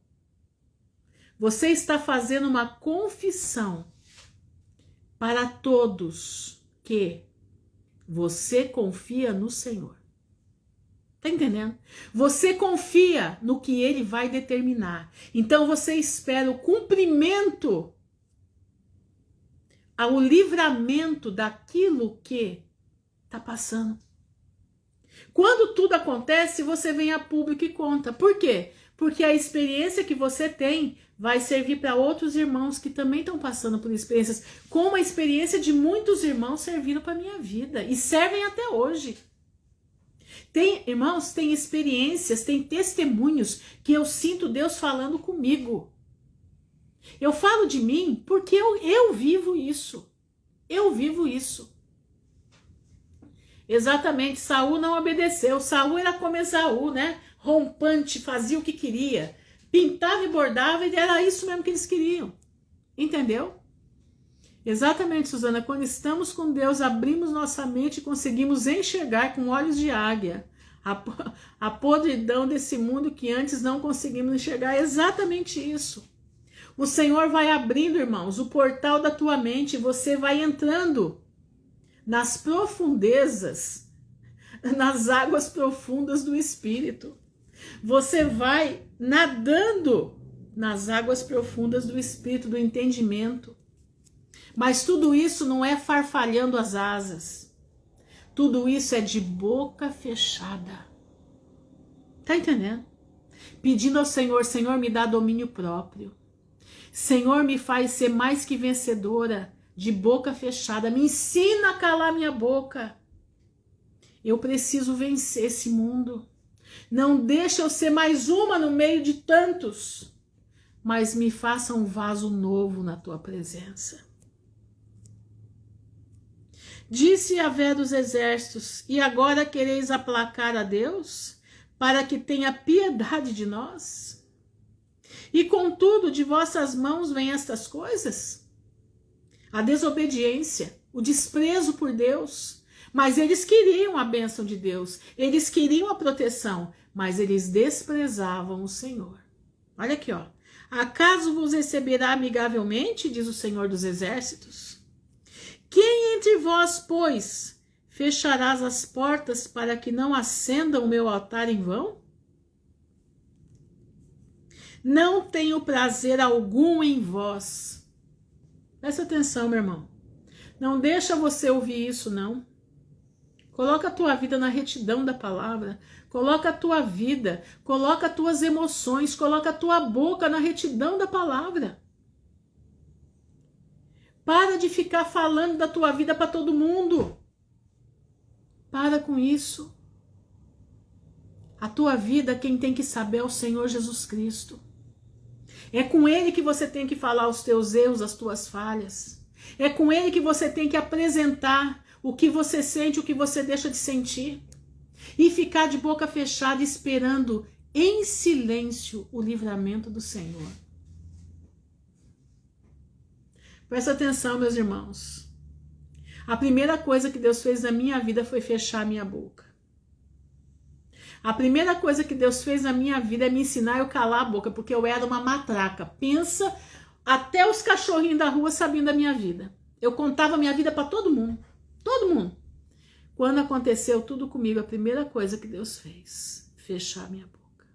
Você está fazendo uma confissão para todos que você confia no Senhor. Tá entendendo? Você confia no que Ele vai determinar. Então você espera o cumprimento, o livramento daquilo que tá passando. Quando tudo acontece, você vem a público e conta. Por quê? Porque a experiência que você tem vai servir para outros irmãos que também estão passando por experiências, como a experiência de muitos irmãos serviram para a minha vida e servem até hoje. Tem, irmãos, tem experiências, tem testemunhos que eu sinto Deus falando comigo. Eu falo de mim porque eu vivo isso. Eu vivo isso. Exatamente, Saul não obedeceu. Saul era como Esaú, né? Rompante, fazia o que queria. Pintava e bordava e era isso mesmo que eles queriam. Entendeu? Exatamente, Suzana. Quando estamos com Deus, abrimos nossa mente e conseguimos enxergar com olhos de águia a podridão desse mundo que antes não conseguimos enxergar. É exatamente isso. O Senhor vai abrindo, irmãos, o portal da tua mente e você vai entrando nas profundezas, nas águas profundas do Espírito. Você vai nadando nas águas profundas do Espírito, do entendimento. Mas tudo isso não é farfalhando as asas. Tudo isso é de boca fechada. Tá entendendo? Pedindo ao Senhor, Senhor, me dá domínio próprio. Senhor, me faz ser mais que vencedora, de boca fechada. Me ensina a calar minha boca. Eu preciso vencer esse mundo. Não deixa eu ser mais uma no meio de tantos, mas me faça um vaso novo na tua presença. Disse Yahvé dos exércitos, e agora quereis aplacar a Deus, para que tenha piedade de nós? E contudo, de vossas mãos vêm estas coisas? A desobediência, o desprezo por Deus. Mas eles queriam a bênção de Deus, eles queriam a proteção, mas eles desprezavam o Senhor. Olha aqui, ó. Acaso vos receberá amigavelmente, diz o Senhor dos exércitos? Quem entre vós, pois, fecharás as portas para que não acenda o meu altar em vão? Não tenho prazer algum em vós. Presta atenção, meu irmão. Não deixa você ouvir isso, não. Coloca a tua vida na retidão da palavra. Coloca a tua vida, coloca as tuas emoções, coloca a tua boca na retidão da palavra. Para de ficar falando da tua vida para todo mundo. Para com isso. A tua vida, quem tem que saber é o Senhor Jesus Cristo. É com Ele que você tem que falar os teus erros, as tuas falhas. É com Ele que você tem que apresentar o que você sente, o que você deixa de sentir. E ficar de boca fechada esperando em silêncio o livramento do Senhor. Presta atenção, meus irmãos. A primeira coisa que Deus fez na minha vida foi fechar a minha boca. A primeira coisa que Deus fez na minha vida é me ensinar eu calar a boca, porque eu era uma matraca. Pensa, até os cachorrinhos da rua sabiam da minha vida. Eu contava a minha vida para todo mundo. Todo mundo. Quando aconteceu tudo comigo, a primeira coisa que Deus fez, fechar a minha boca.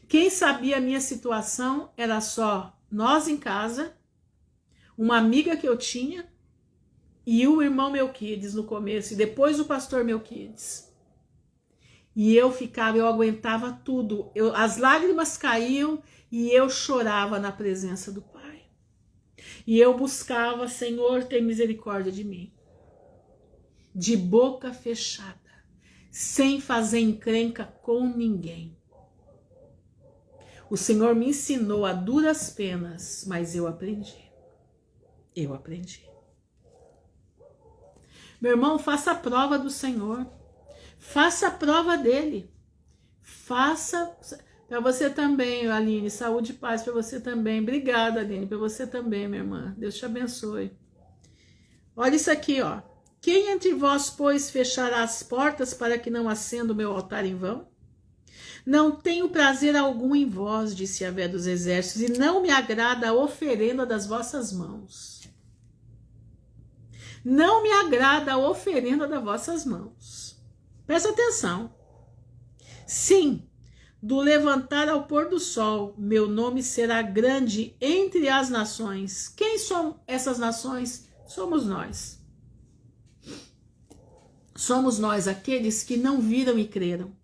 Quem sabia a minha situação era só nós em casa, uma amiga que eu tinha e o irmão Melquides no começo, e depois o pastor Melquides. E eu aguentava tudo. As lágrimas caíam e eu chorava na presença do Pai. E eu buscava, Senhor, tem misericórdia de mim. De boca fechada, sem fazer encrenca com ninguém. O Senhor me ensinou a duras penas, mas eu aprendi. Eu aprendi. Meu irmão, faça a prova do Senhor. Faça a prova dele. Faça para você também, Aline. Saúde e paz para você também. Obrigada, Aline, para você também, minha irmã. Deus te abençoe. Olha isso aqui, ó. Quem entre vós, pois, fechará as portas para que não acenda o meu altar em vão? Não tenho prazer algum em vós, disse Yahvé dos exércitos, e não me agrada a oferenda das vossas mãos. Não me agrada a oferenda das vossas mãos. Presta atenção. Sim, do levantar ao pôr do sol, meu nome será grande entre as nações. Quem são essas nações? Somos nós. Somos nós, aqueles que não viram e creram.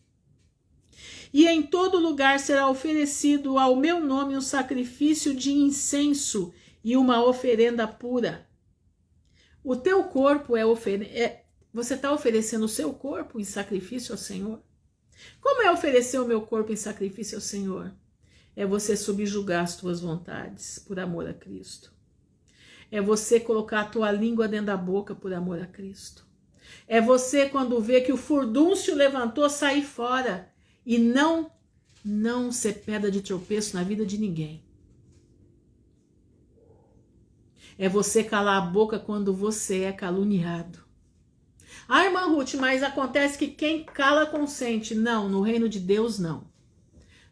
E em todo lugar será oferecido ao meu nome um sacrifício de incenso e uma oferenda pura. O teu corpo você está oferecendo o seu corpo em sacrifício ao Senhor? Como é oferecer o meu corpo em sacrifício ao Senhor? É você subjugar as tuas vontades por amor a Cristo. É você colocar a tua língua dentro da boca por amor a Cristo. É você, quando vê que o furdúncio levantou, sair fora e não ser pedra de tropeço na vida de ninguém. É você calar a boca quando você é caluniado. Ah, irmã Ruth, mas acontece que quem cala consente. Não, no reino de Deus não.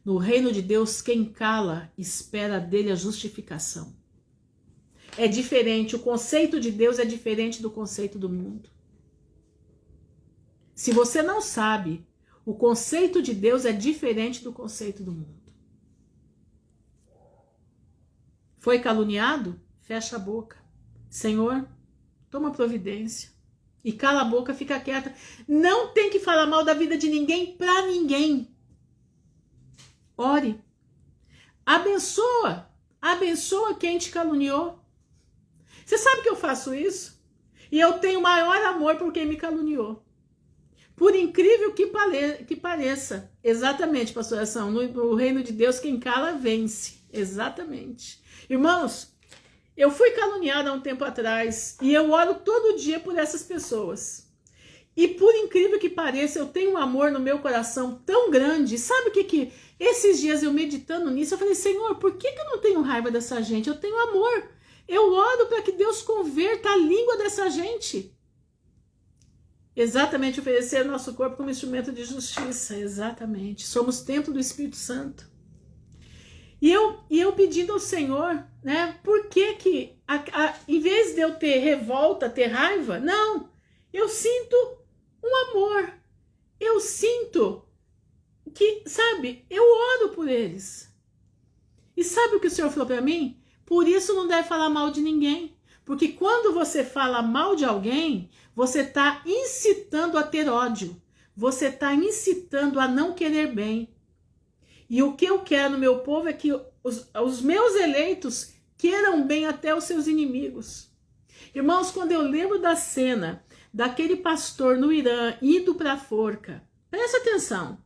No reino de Deus, quem cala espera dele a justificação. É diferente, o conceito de Deus é diferente do conceito do mundo. Se você não sabe, o conceito de Deus é diferente do conceito do mundo. Foi caluniado? Fecha a boca. Senhor, toma providência. E cala a boca, fica quieta. Não tem que falar mal da vida de ninguém para ninguém. Ore. Abençoa. Abençoa quem te caluniou. Você sabe que eu faço isso? E eu tenho maior amor por quem me caluniou. Por incrível que pareça. Exatamente, pastor Ação. No reino de Deus, quem cala vence. Exatamente. Irmãos, eu fui caluniada há um tempo atrás e eu oro todo dia por essas pessoas. E por incrível que pareça, eu tenho um amor no meu coração tão grande. Sabe o que esses dias eu meditando nisso, eu falei, Senhor, por que eu não tenho raiva dessa gente? Eu tenho amor. Eu oro para que Deus converta a língua dessa gente. Exatamente, oferecer o nosso corpo como instrumento de justiça. Exatamente. Somos templo do Espírito Santo. E eu pedindo ao Senhor, né? Por que em vez de eu ter revolta, ter raiva, não. Eu sinto um amor. Eu sinto que, sabe, eu oro por eles. E sabe o que o Senhor falou para mim? Por isso não deve falar mal de ninguém. Porque quando você fala mal de alguém, você está incitando a ter ódio. Você está incitando a não querer bem. E o que eu quero no meu povo é que os meus eleitos queiram bem até os seus inimigos. Irmãos, quando eu lembro da cena daquele pastor no Irã indo para a forca, presta atenção,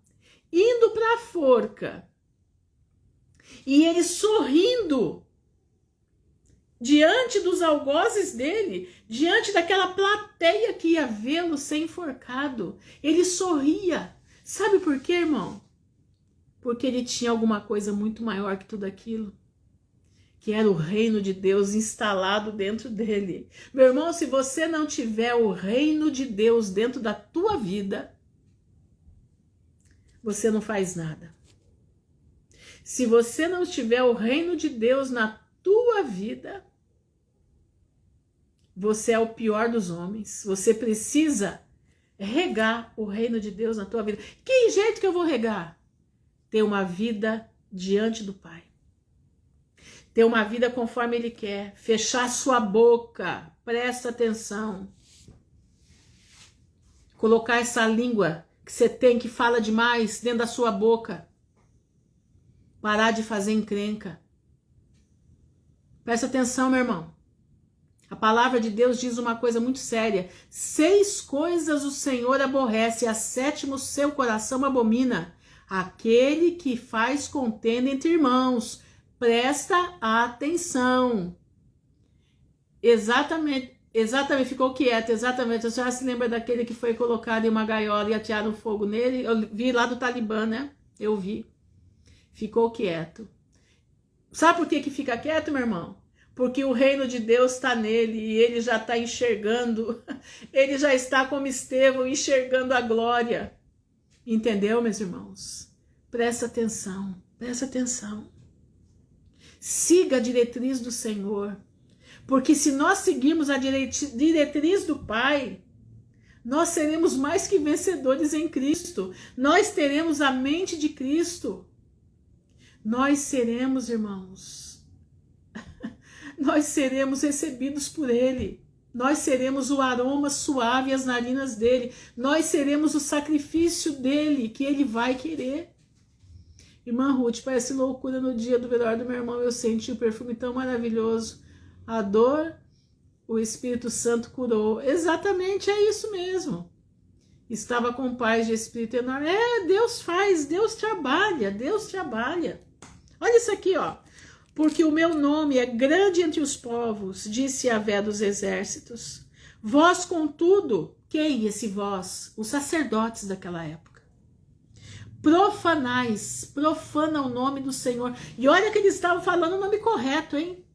indo para a forca, e ele sorrindo diante dos algozes dele, diante daquela plateia que ia vê-lo ser enforcado, ele sorria. Sabe por quê, irmão? Porque ele tinha alguma coisa muito maior que tudo aquilo, que era o reino de Deus instalado dentro dele. Meu irmão, se você não tiver o reino de Deus dentro da tua vida, você não faz nada. Se você não tiver o reino de Deus na tua vida, você é o pior dos homens. Você precisa regar o reino de Deus na tua vida. Que jeito que eu vou regar? Ter uma vida diante do Pai. Ter uma vida conforme Ele quer. Fechar sua boca. presta atenção. Colocar essa língua que você tem, que fala demais, dentro da sua boca. Parar de fazer encrenca. Presta atenção, meu irmão. A palavra de Deus diz uma coisa muito séria. 6 coisas o Senhor aborrece, e a 7ª o seu coração abomina. Aquele que faz contenda entre irmãos. Presta atenção. Exatamente, ficou quieto, exatamente. A senhora se lembra daquele que foi colocado em uma gaiola e atearam fogo nele? Eu vi lá do Talibã, né? Eu vi. Ficou quieto. Sabe por que fica quieto, meu irmão? Porque o reino de Deus está nele e ele já está enxergando. Ele já está como Estevão, enxergando a glória. Entendeu, meus irmãos? Presta atenção, presta atenção. Siga a diretriz do Senhor. Porque se nós seguirmos a diretriz do Pai, nós seremos mais que vencedores em Cristo. Nós teremos a mente de Cristo. Nós seremos, irmãos, nós seremos recebidos por Ele. Nós seremos o aroma suave às narinas dEle. Nós seremos o sacrifício dEle, que Ele vai querer. Irmã Ruth, parece loucura, no dia do velório do meu irmão eu senti o perfume tão maravilhoso. A dor, o Espírito Santo curou. Exatamente, é isso mesmo. Estava com paz de espírito enorme. Deus faz, Deus trabalha, Deus trabalha. Olha isso aqui, ó. Porque o meu nome é grande entre os povos, disse Yahvé dos exércitos. Vós, contudo, quem esse vós? Os sacerdotes daquela época. Profanais, profana o nome do Senhor. E olha que eles estavam falando o nome correto, hein?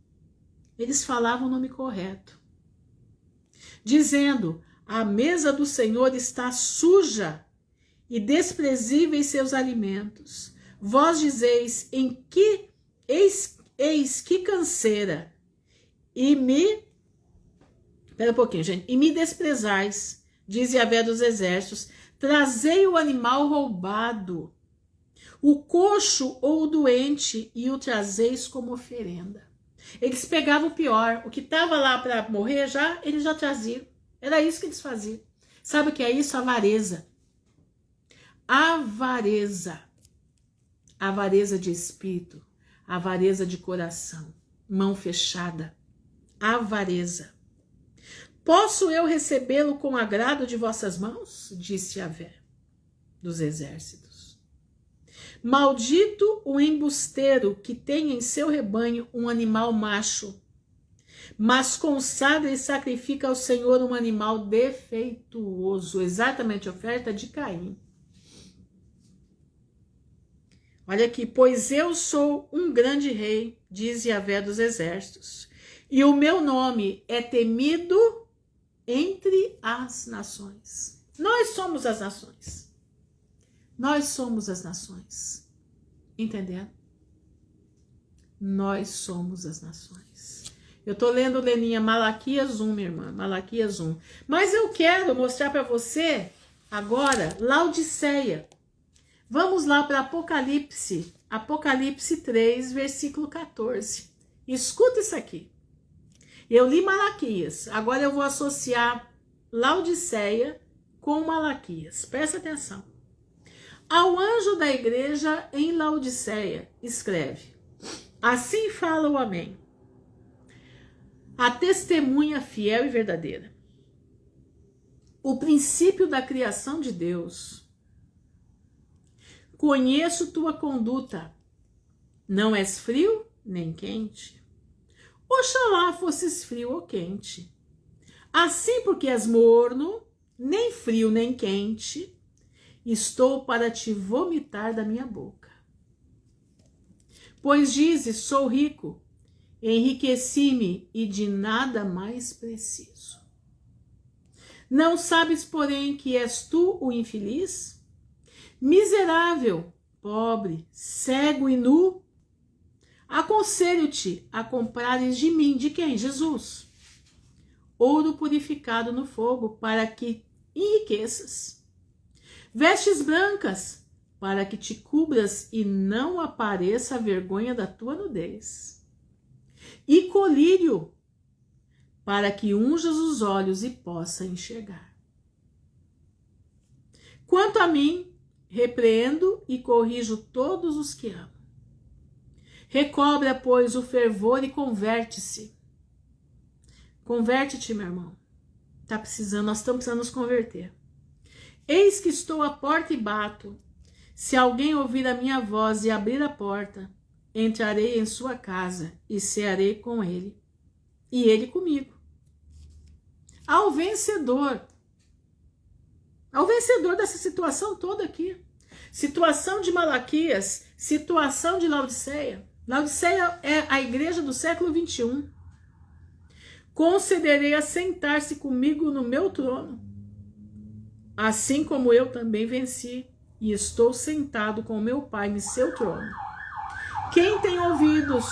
Eles falavam o nome correto. Dizendo, a mesa do Senhor está suja e desprezíveis seus alimentos. Vós dizeis, eis que canseira, e me desprezais, diz Yahvé dos exércitos. Trazei o animal roubado, o coxo ou o doente, e o trazeis como oferenda. Eles pegavam o pior, o que estava lá para morrer já, eles já traziam. Era isso que eles faziam. Sabe o que é isso? Avareza. Avareza. Avareza de espírito, avareza de coração, mão fechada. Avareza. Posso eu recebê-lo com agrado de vossas mãos? Disse Yahvé dos exércitos. Maldito o embusteiro que tem em seu rebanho um animal macho, mas consagra e sacrifica ao Senhor um animal defeituoso. Exatamente a oferta de Caim. Olha aqui, pois eu sou um grande rei, diz Yahvé dos exércitos, e o meu nome é temido entre as nações. Nós somos as nações. Nós somos as nações. Entendendo? Nós somos as nações. Eu tô lendo, Leninha, Malaquias 1, minha irmã, Malaquias 1. Mas eu quero mostrar para você agora Laodiceia. Vamos lá para Apocalipse, Apocalipse 3, versículo 14. Escuta isso aqui. Eu li Malaquias, agora eu vou associar Laodiceia com Malaquias. Presta atenção. Ao anjo da igreja em Laodiceia, escreve: assim fala o Amém, a testemunha fiel e verdadeira, o princípio da criação de Deus. Conheço tua conduta, não és frio nem quente. Oxalá fosses frio ou quente. Assim, porque és morno, nem frio nem quente, estou para te vomitar da minha boca. Pois dizes, sou rico, enriqueci-me e de nada mais preciso. Não sabes, porém, que és tu o infeliz? Miserável, pobre, cego e nu, aconselho-te a comprares de mim, de quem? Jesus, ouro purificado no fogo, para que enriqueças, vestes brancas, para que te cubras e não apareça a vergonha da tua nudez, e colírio, para que unjas os olhos e possa enxergar. Quanto a mim, repreendo e corrijo todos os que amo. Recobra, pois, o fervor e converte-se. Converte-te, meu irmão. Tá precisando, nós estamos precisando nos converter. Eis que estou à porta e bato. Se alguém ouvir a minha voz e abrir a porta, entrarei em sua casa e cearei com ele, e ele comigo. Ao vencedor dessa situação toda aqui. Situação de Malaquias, situação de Laodiceia. Laodiceia é a igreja do século 21. Concederei a sentar-se comigo no meu trono, assim como eu também venci e estou sentado com meu Pai em seu trono. Quem tem ouvidos,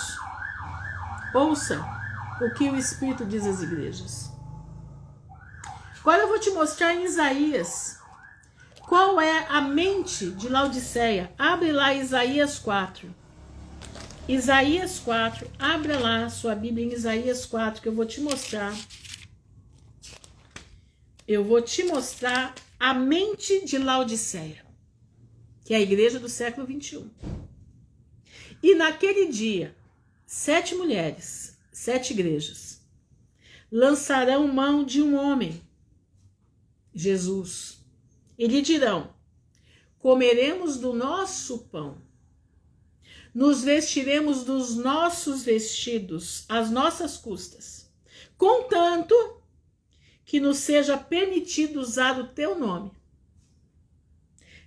ouça o que o Espírito diz às igrejas. Agora eu vou te mostrar em Isaías qual é a mente de Laodiceia. Abre lá Isaías 4. Isaías 4, abra lá sua Bíblia em Isaías 4, que eu vou te mostrar. Eu vou te mostrar a mente de Laodiceia, que é a igreja do século 21. E naquele dia, 7 mulheres, 7 igrejas, lançarão mão de um homem, Jesus, e lhe dirão: comeremos do nosso pão, nos vestiremos dos nossos vestidos, às nossas custas, contanto que nos seja permitido usar o teu nome.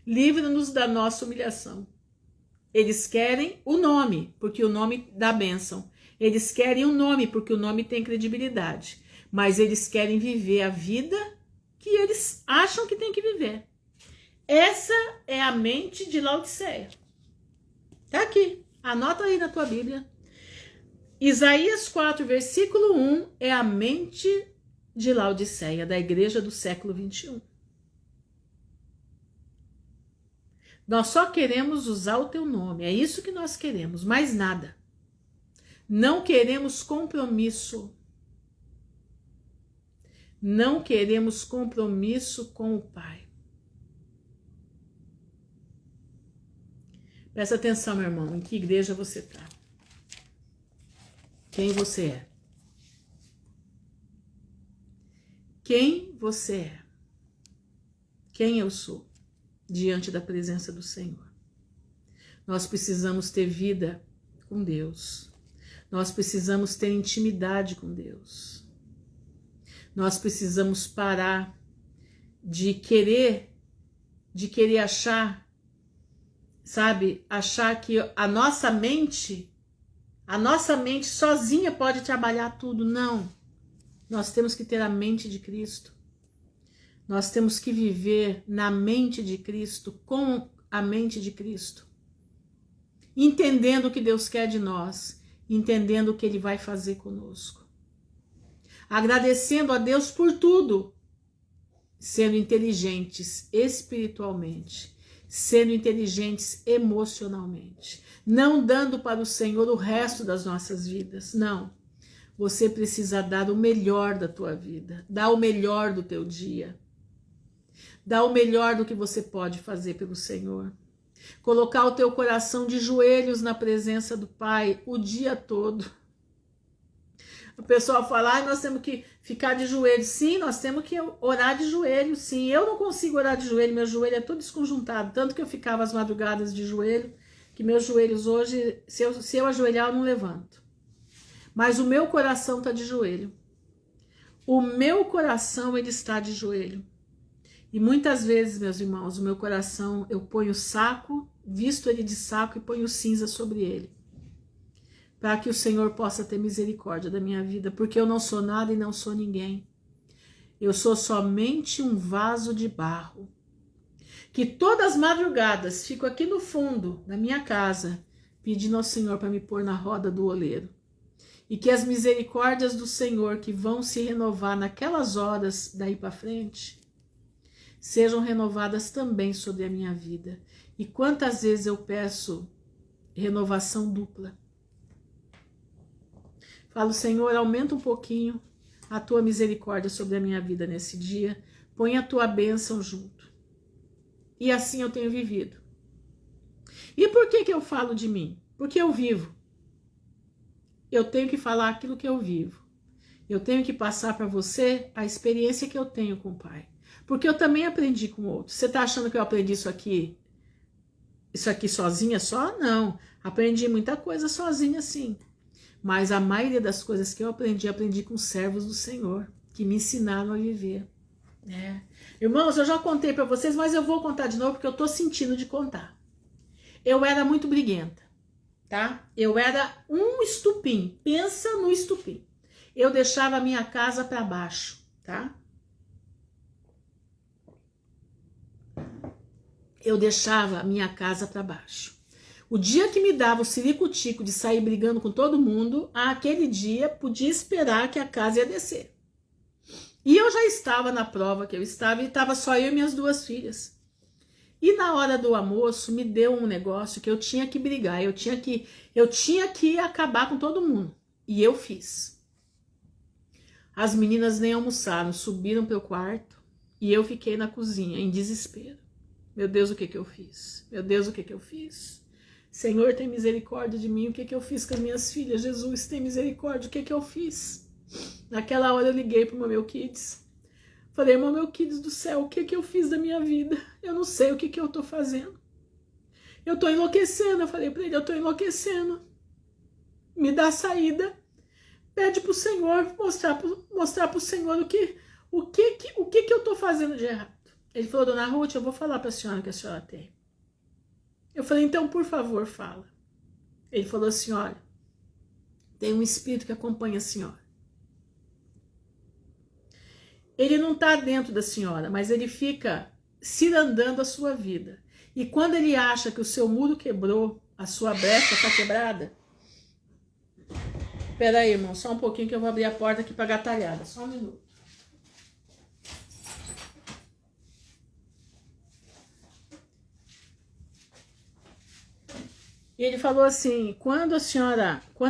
Livra-nos da nossa humilhação. Eles querem o nome, porque o nome dá bênção. Eles querem o nome, porque o nome tem credibilidade. Mas eles querem viver a vida que eles acham que tem que viver. Essa é a mente de Laodiceia. Tá aqui, anota aí na tua Bíblia. Isaías 4, versículo 1 é a mente de Laodiceia, da igreja do século 21. Nós só queremos usar o teu nome, é isso que nós queremos, mais nada. Não queremos compromisso. Não queremos compromisso com o Pai. Presta atenção, meu irmão, em que igreja você está. Quem você é. Quem você é. Quem eu sou diante da presença do Senhor. Nós precisamos ter vida com Deus. Nós precisamos ter intimidade com Deus. Nós precisamos parar de querer achar, sabe, achar que a nossa mente sozinha pode trabalhar tudo. Não. Nós temos que ter a mente de Cristo. Nós temos que viver na mente de Cristo, com a mente de Cristo. Entendendo o que Deus quer de nós, entendendo o que Ele vai fazer conosco. Agradecendo a Deus por tudo, sendo inteligentes espiritualmente, sendo inteligentes emocionalmente, não dando para o Senhor o resto das nossas vidas, não. Você precisa dar o melhor da tua vida, dar o melhor do teu dia, dar o melhor do que você pode fazer pelo Senhor. Colocar o teu coração de joelhos na presença do Pai o dia todo. O pessoal fala, nós temos que ficar de joelhos. Sim, nós temos que orar de joelhos, sim. Eu não consigo orar de joelho, meu joelho é todo desconjuntado. Tanto que eu ficava às madrugadas de joelho, que meus joelhos hoje, se eu ajoelhar, eu não levanto. Mas o meu coração está de joelho. O meu coração, ele está de joelho. E muitas vezes, meus irmãos, o meu coração, eu ponho saco, visto ele de saco e ponho cinza sobre ele. Para que o Senhor possa ter misericórdia da minha vida, porque eu não sou nada e não sou ninguém. Eu sou somente um vaso de barro, que todas as madrugadas fico aqui no fundo da minha casa, pedindo ao Senhor para me pôr na roda do oleiro. E que as misericórdias do Senhor, que vão se renovar naquelas horas daí para frente, sejam renovadas também sobre a minha vida. E quantas vezes eu peço renovação dupla. Falo, Senhor, aumenta um pouquinho a tua misericórdia sobre a minha vida nesse dia, põe a tua bênção junto. E assim eu tenho vivido. E por que eu falo de mim? Porque eu vivo. Eu tenho que falar aquilo que eu vivo. Eu tenho que passar para você a experiência que eu tenho com o Pai. Porque eu também aprendi com outros. Você está achando que eu aprendi isso aqui sozinha só? Não. Aprendi muita coisa sozinha, sim. Mas a maioria das coisas que eu aprendi com servos do Senhor, que me ensinaram a viver. Irmãos, eu já contei para vocês, mas eu vou contar de novo porque eu estou sentindo de contar. Eu era muito briguenta, tá? Eu era um estupim. Pensa no estupim. Eu deixava a minha casa para baixo, tá? Eu deixava a minha casa para baixo. O dia que me dava o ciricutico de sair brigando com todo mundo, aquele dia podia esperar que a casa ia descer. E eu já estava na prova que eu estava, e estava só eu e minhas 2 filhas. E na hora do almoço me deu um negócio que eu tinha que brigar, eu tinha que acabar com todo mundo. E eu fiz. As meninas nem almoçaram, subiram para o quarto e eu fiquei na cozinha em desespero. Meu Deus, o que eu fiz? Meu Deus, o que eu fiz? Senhor, tem misericórdia de mim, o que eu fiz com as minhas filhas? Jesus, tem misericórdia, o que eu fiz? Naquela hora eu liguei para o Meu Kids. Falei, Meu Kids do céu, o que eu fiz da minha vida? Eu não sei o que eu estou fazendo. Eu estou enlouquecendo, eu falei para ele, eu estou enlouquecendo. Me dá a saída. Pede para o Senhor, mostrar para o Senhor o que eu estou fazendo de errado. Ele falou, dona Ruth, eu vou falar para a senhora o que a senhora tem. Eu falei, então, por favor, fala. Ele falou assim, olha, tem um espírito que acompanha a senhora. Ele não está dentro da senhora, mas ele fica cirandando a sua vida. E quando ele acha que o seu muro quebrou, a sua brecha está quebrada... Espera aí, irmão, só um pouquinho que eu vou abrir a porta aqui para gatalhada. Só um minuto. E ele falou assim, quando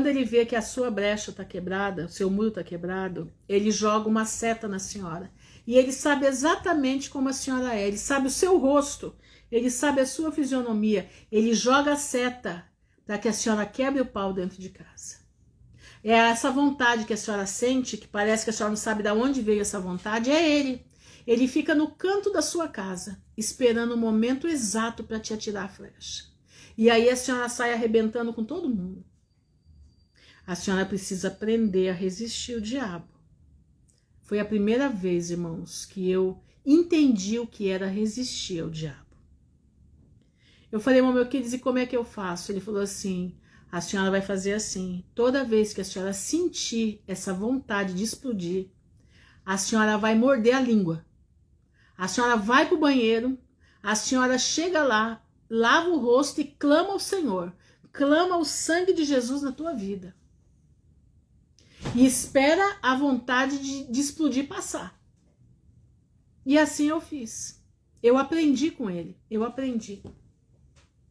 ele vê que a sua brecha está quebrada, o seu muro está quebrado, ele joga uma seta na senhora. E ele sabe exatamente como a senhora é, ele sabe o seu rosto, ele sabe a sua fisionomia, ele joga a seta para que a senhora quebre o pau dentro de casa. É essa vontade que a senhora sente, que parece que a senhora não sabe de onde veio essa vontade, é ele. Ele fica no canto da sua casa, esperando o momento exato para te atirar a flecha. E aí a senhora sai arrebentando com todo mundo. A senhora precisa aprender a resistir o diabo. Foi a primeira vez, irmãos, que eu entendi o que era resistir ao diabo. Eu falei, Meu Kids, e como é que eu faço? Ele falou assim, a senhora vai fazer assim, toda vez que a senhora sentir essa vontade de explodir, a senhora vai morder a língua. A senhora vai para o banheiro, a senhora chega lá, lava o rosto e clama ao Senhor. Clama o sangue de Jesus na tua vida. E espera a vontade de explodir passar. E assim eu fiz. Eu aprendi com ele, eu aprendi.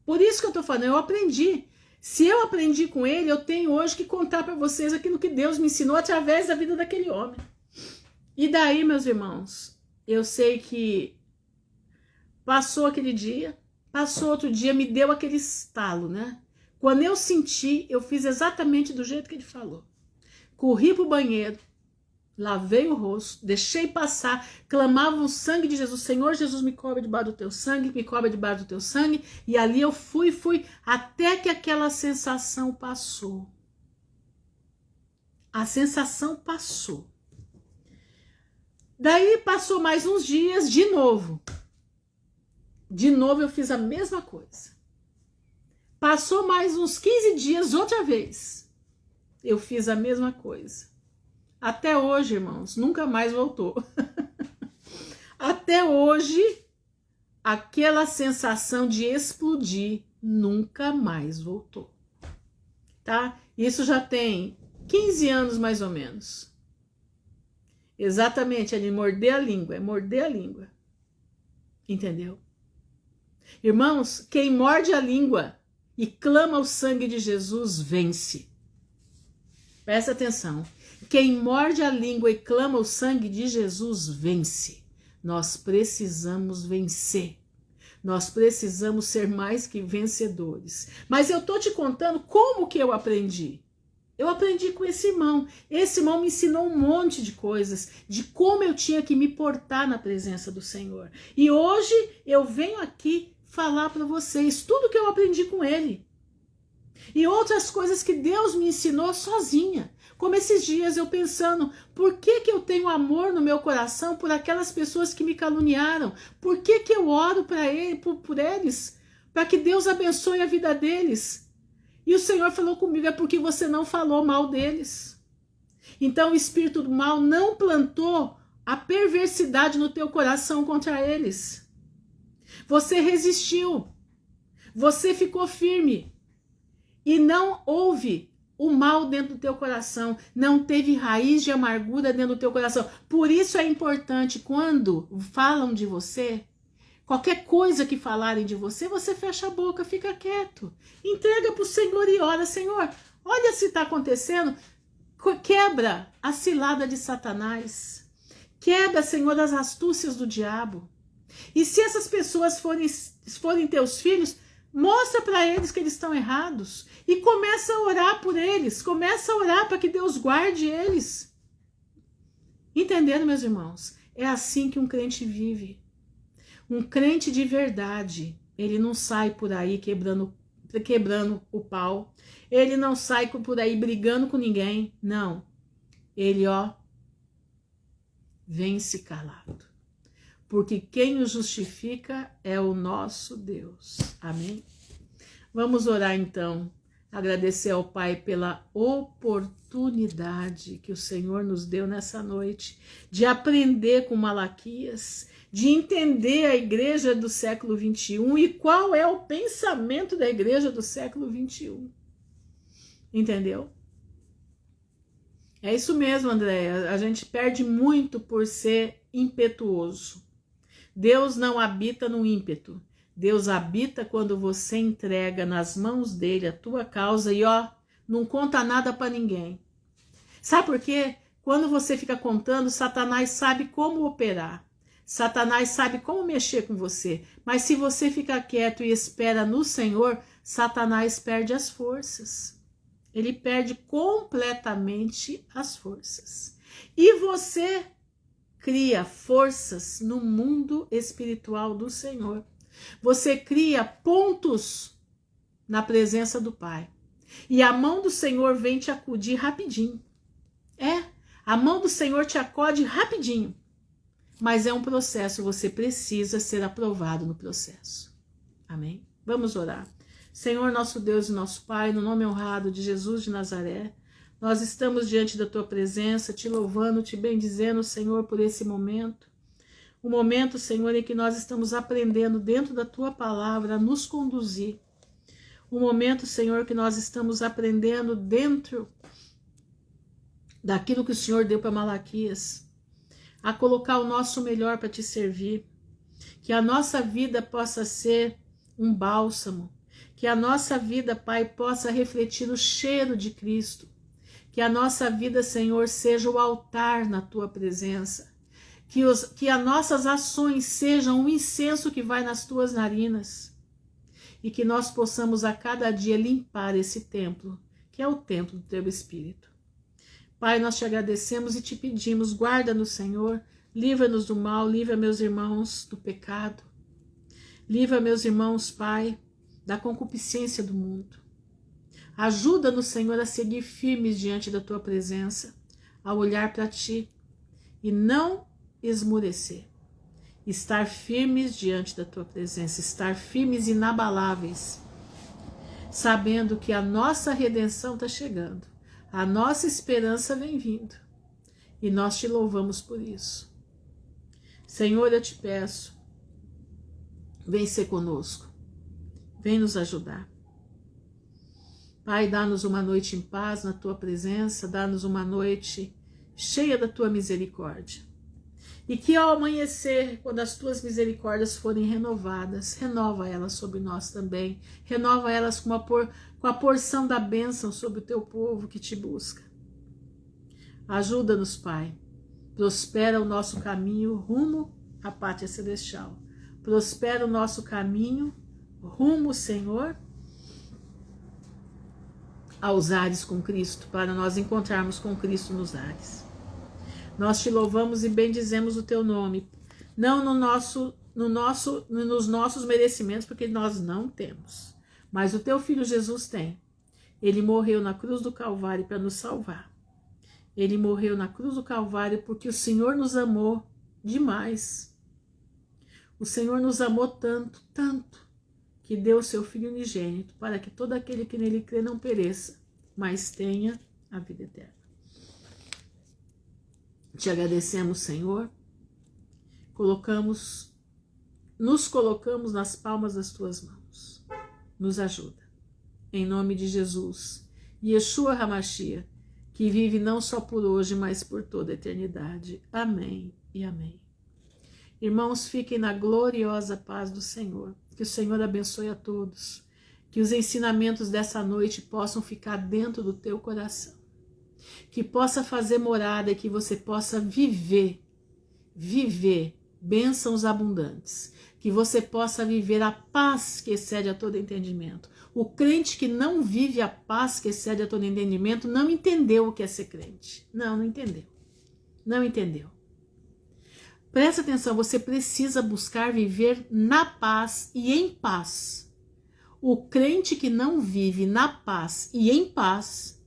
Por isso que eu estou falando, eu aprendi. Se eu aprendi com ele, eu tenho hoje que contar para vocês aquilo que Deus me ensinou através da vida daquele homem. E daí, meus irmãos, eu sei que passou aquele dia, passou outro dia, me deu aquele estalo, né? Quando eu senti, eu fiz exatamente do jeito que ele falou. Corri pro banheiro, lavei o rosto, deixei passar, clamava o sangue de Jesus, Senhor Jesus, me cobre debaixo do teu sangue, me cobre debaixo do teu sangue, e ali eu fui, até que aquela sensação passou. A sensação passou. Daí passou mais uns dias, de novo. De novo eu fiz a mesma coisa. Passou mais uns 15 dias, outra vez. Eu fiz a mesma coisa. Até hoje, irmãos, nunca mais voltou. Até hoje, aquela sensação de explodir nunca mais voltou. Tá? Isso já tem 15 anos mais ou menos. Exatamente, ele morder a língua, é morder a língua. Entendeu? Irmãos, quem morde a língua e clama o sangue de Jesus, vence. Presta atenção. Quem morde a língua e clama o sangue de Jesus vence. Nós precisamos vencer. Nós precisamos ser mais que vencedores. Mas eu tô te contando como que eu aprendi. Eu aprendi com esse irmão. Esse irmão me ensinou um monte de coisas, de como eu tinha que me portar na presença do Senhor. E hoje eu venho aqui falar para vocês tudo que eu aprendi com ele. E outras coisas que Deus me ensinou sozinha. Como esses dias eu pensando, por que eu tenho amor no meu coração por aquelas pessoas que me caluniaram? Por que eu oro por eles? Para que Deus abençoe a vida deles. E o Senhor falou comigo, é porque você não falou mal deles. Então o espírito do mal não plantou a perversidade no teu coração contra eles. Você resistiu. Você ficou firme. E não houve o mal dentro do teu coração. Não teve raiz de amargura dentro do teu coração. Por isso é importante, quando falam de você, qualquer coisa que falarem de você, você fecha a boca, fica quieto. Entrega para o Senhor e ora, Senhor, olha se está acontecendo. Quebra a cilada de Satanás. Quebra, Senhor, as astúcias do diabo. E se essas pessoas forem teus filhos, mostra para eles que eles estão errados. E começa a orar por eles. Começa a orar para que Deus guarde eles. Entendendo, meus irmãos? É assim que um crente vive. Um crente de verdade, ele não sai por aí quebrando o pau. Ele não sai por aí brigando com ninguém. Não. Ele, vence calado. Porque quem o justifica é o nosso Deus. Amém? Vamos orar então. Agradecer ao Pai pela oportunidade que o Senhor nos deu nessa noite de aprender com Malaquias, de entender a igreja do século 21 e qual é o pensamento da igreja do século 21. Entendeu? É isso mesmo, Andréia. A gente perde muito por ser impetuoso. Deus não habita no ímpeto. Deus habita quando você entrega nas mãos dele a tua causa e não conta nada para ninguém. Sabe por quê? Quando você fica contando, Satanás sabe como operar. Satanás sabe como mexer com você. Mas se você fica quieto e espera no Senhor, Satanás perde as forças. Ele perde completamente as forças. E você cria forças no mundo espiritual do Senhor. Você cria pontos na presença do Pai. E a mão do Senhor vem te acudir rapidinho. A mão do Senhor te acode rapidinho. Mas é um processo, você precisa ser aprovado no processo. Amém? Vamos orar. Senhor, nosso Deus e nosso Pai, no nome honrado de Jesus de Nazaré, nós estamos diante da Tua presença, te louvando, te bendizendo, Senhor, por esse momento. O momento, Senhor, em que nós estamos aprendendo dentro da Tua palavra a nos conduzir. O momento, Senhor, que nós estamos aprendendo dentro daquilo que o Senhor deu para Malaquias, a colocar o nosso melhor para te servir. Que a nossa vida possa ser um bálsamo. Que a nossa vida, Pai, possa refletir o cheiro de Cristo. Que a nossa vida, Senhor, seja o altar na Tua presença. Que as nossas ações sejam um incenso que vai nas Tuas narinas. E que nós possamos a cada dia limpar esse templo, que é o templo do Teu Espírito. Pai, nós te agradecemos e te pedimos, guarda-nos, Senhor, livra-nos do mal, livra meus irmãos do pecado. Livra meus irmãos, Pai, da concupiscência do mundo. Ajuda-nos, Senhor, a seguir firmes diante da Tua presença, a olhar para Ti e não esmurecer. Estar firmes diante da Tua presença, estar firmes e inabaláveis, sabendo que a nossa redenção está chegando, a nossa esperança vem vindo e nós Te louvamos por isso. Senhor, eu Te peço, vem ser conosco, vem nos ajudar. Pai, dá-nos uma noite em paz na Tua presença, dá-nos uma noite cheia da Tua misericórdia. E que ao amanhecer, quando as Tuas misericórdias forem renovadas, renova elas sobre nós também, renova elas com a porção da bênção sobre o Teu povo que Te busca. Ajuda-nos, Pai. Prospera o nosso caminho rumo à pátria celestial. Prospera o nosso caminho rumo, Senhor, aos ares com Cristo, para nós encontrarmos com Cristo nos ares. Nós te louvamos e bendizemos o teu nome, não nos nossos merecimentos, porque nós não temos, mas o teu Filho Jesus tem. Ele morreu na cruz do Calvário para nos salvar. Ele morreu na cruz do Calvário porque o Senhor nos amou demais. O Senhor nos amou tanto, tanto, que deu o seu Filho unigênito para que todo aquele que nele crê não pereça, mas tenha a vida eterna. Te agradecemos, Senhor. Nos colocamos nas palmas das tuas mãos. Nos ajuda. Em nome de Jesus, Yeshua HaMashiach, que vive não só por hoje, mas por toda a eternidade. Amém e amém. Irmãos, fiquem na gloriosa paz do Senhor. Que o Senhor abençoe a todos. Que os ensinamentos dessa noite possam ficar dentro do teu coração. Que possa fazer morada e que você possa viver bênçãos abundantes. Que você possa viver a paz que excede a todo entendimento. O crente que não vive a paz que excede a todo entendimento não entendeu o que é ser crente. Não entendeu. Não entendeu. Presta atenção, você precisa buscar viver na paz e em paz. O crente que não vive na paz e em paz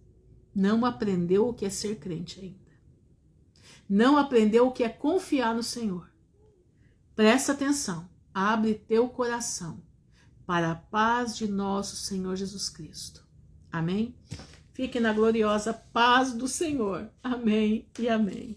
não aprendeu o que é ser crente ainda. Não aprendeu o que é confiar no Senhor. Presta atenção, abre teu coração para a paz de nosso Senhor Jesus Cristo. Amém? Fique na gloriosa paz do Senhor. Amém e amém.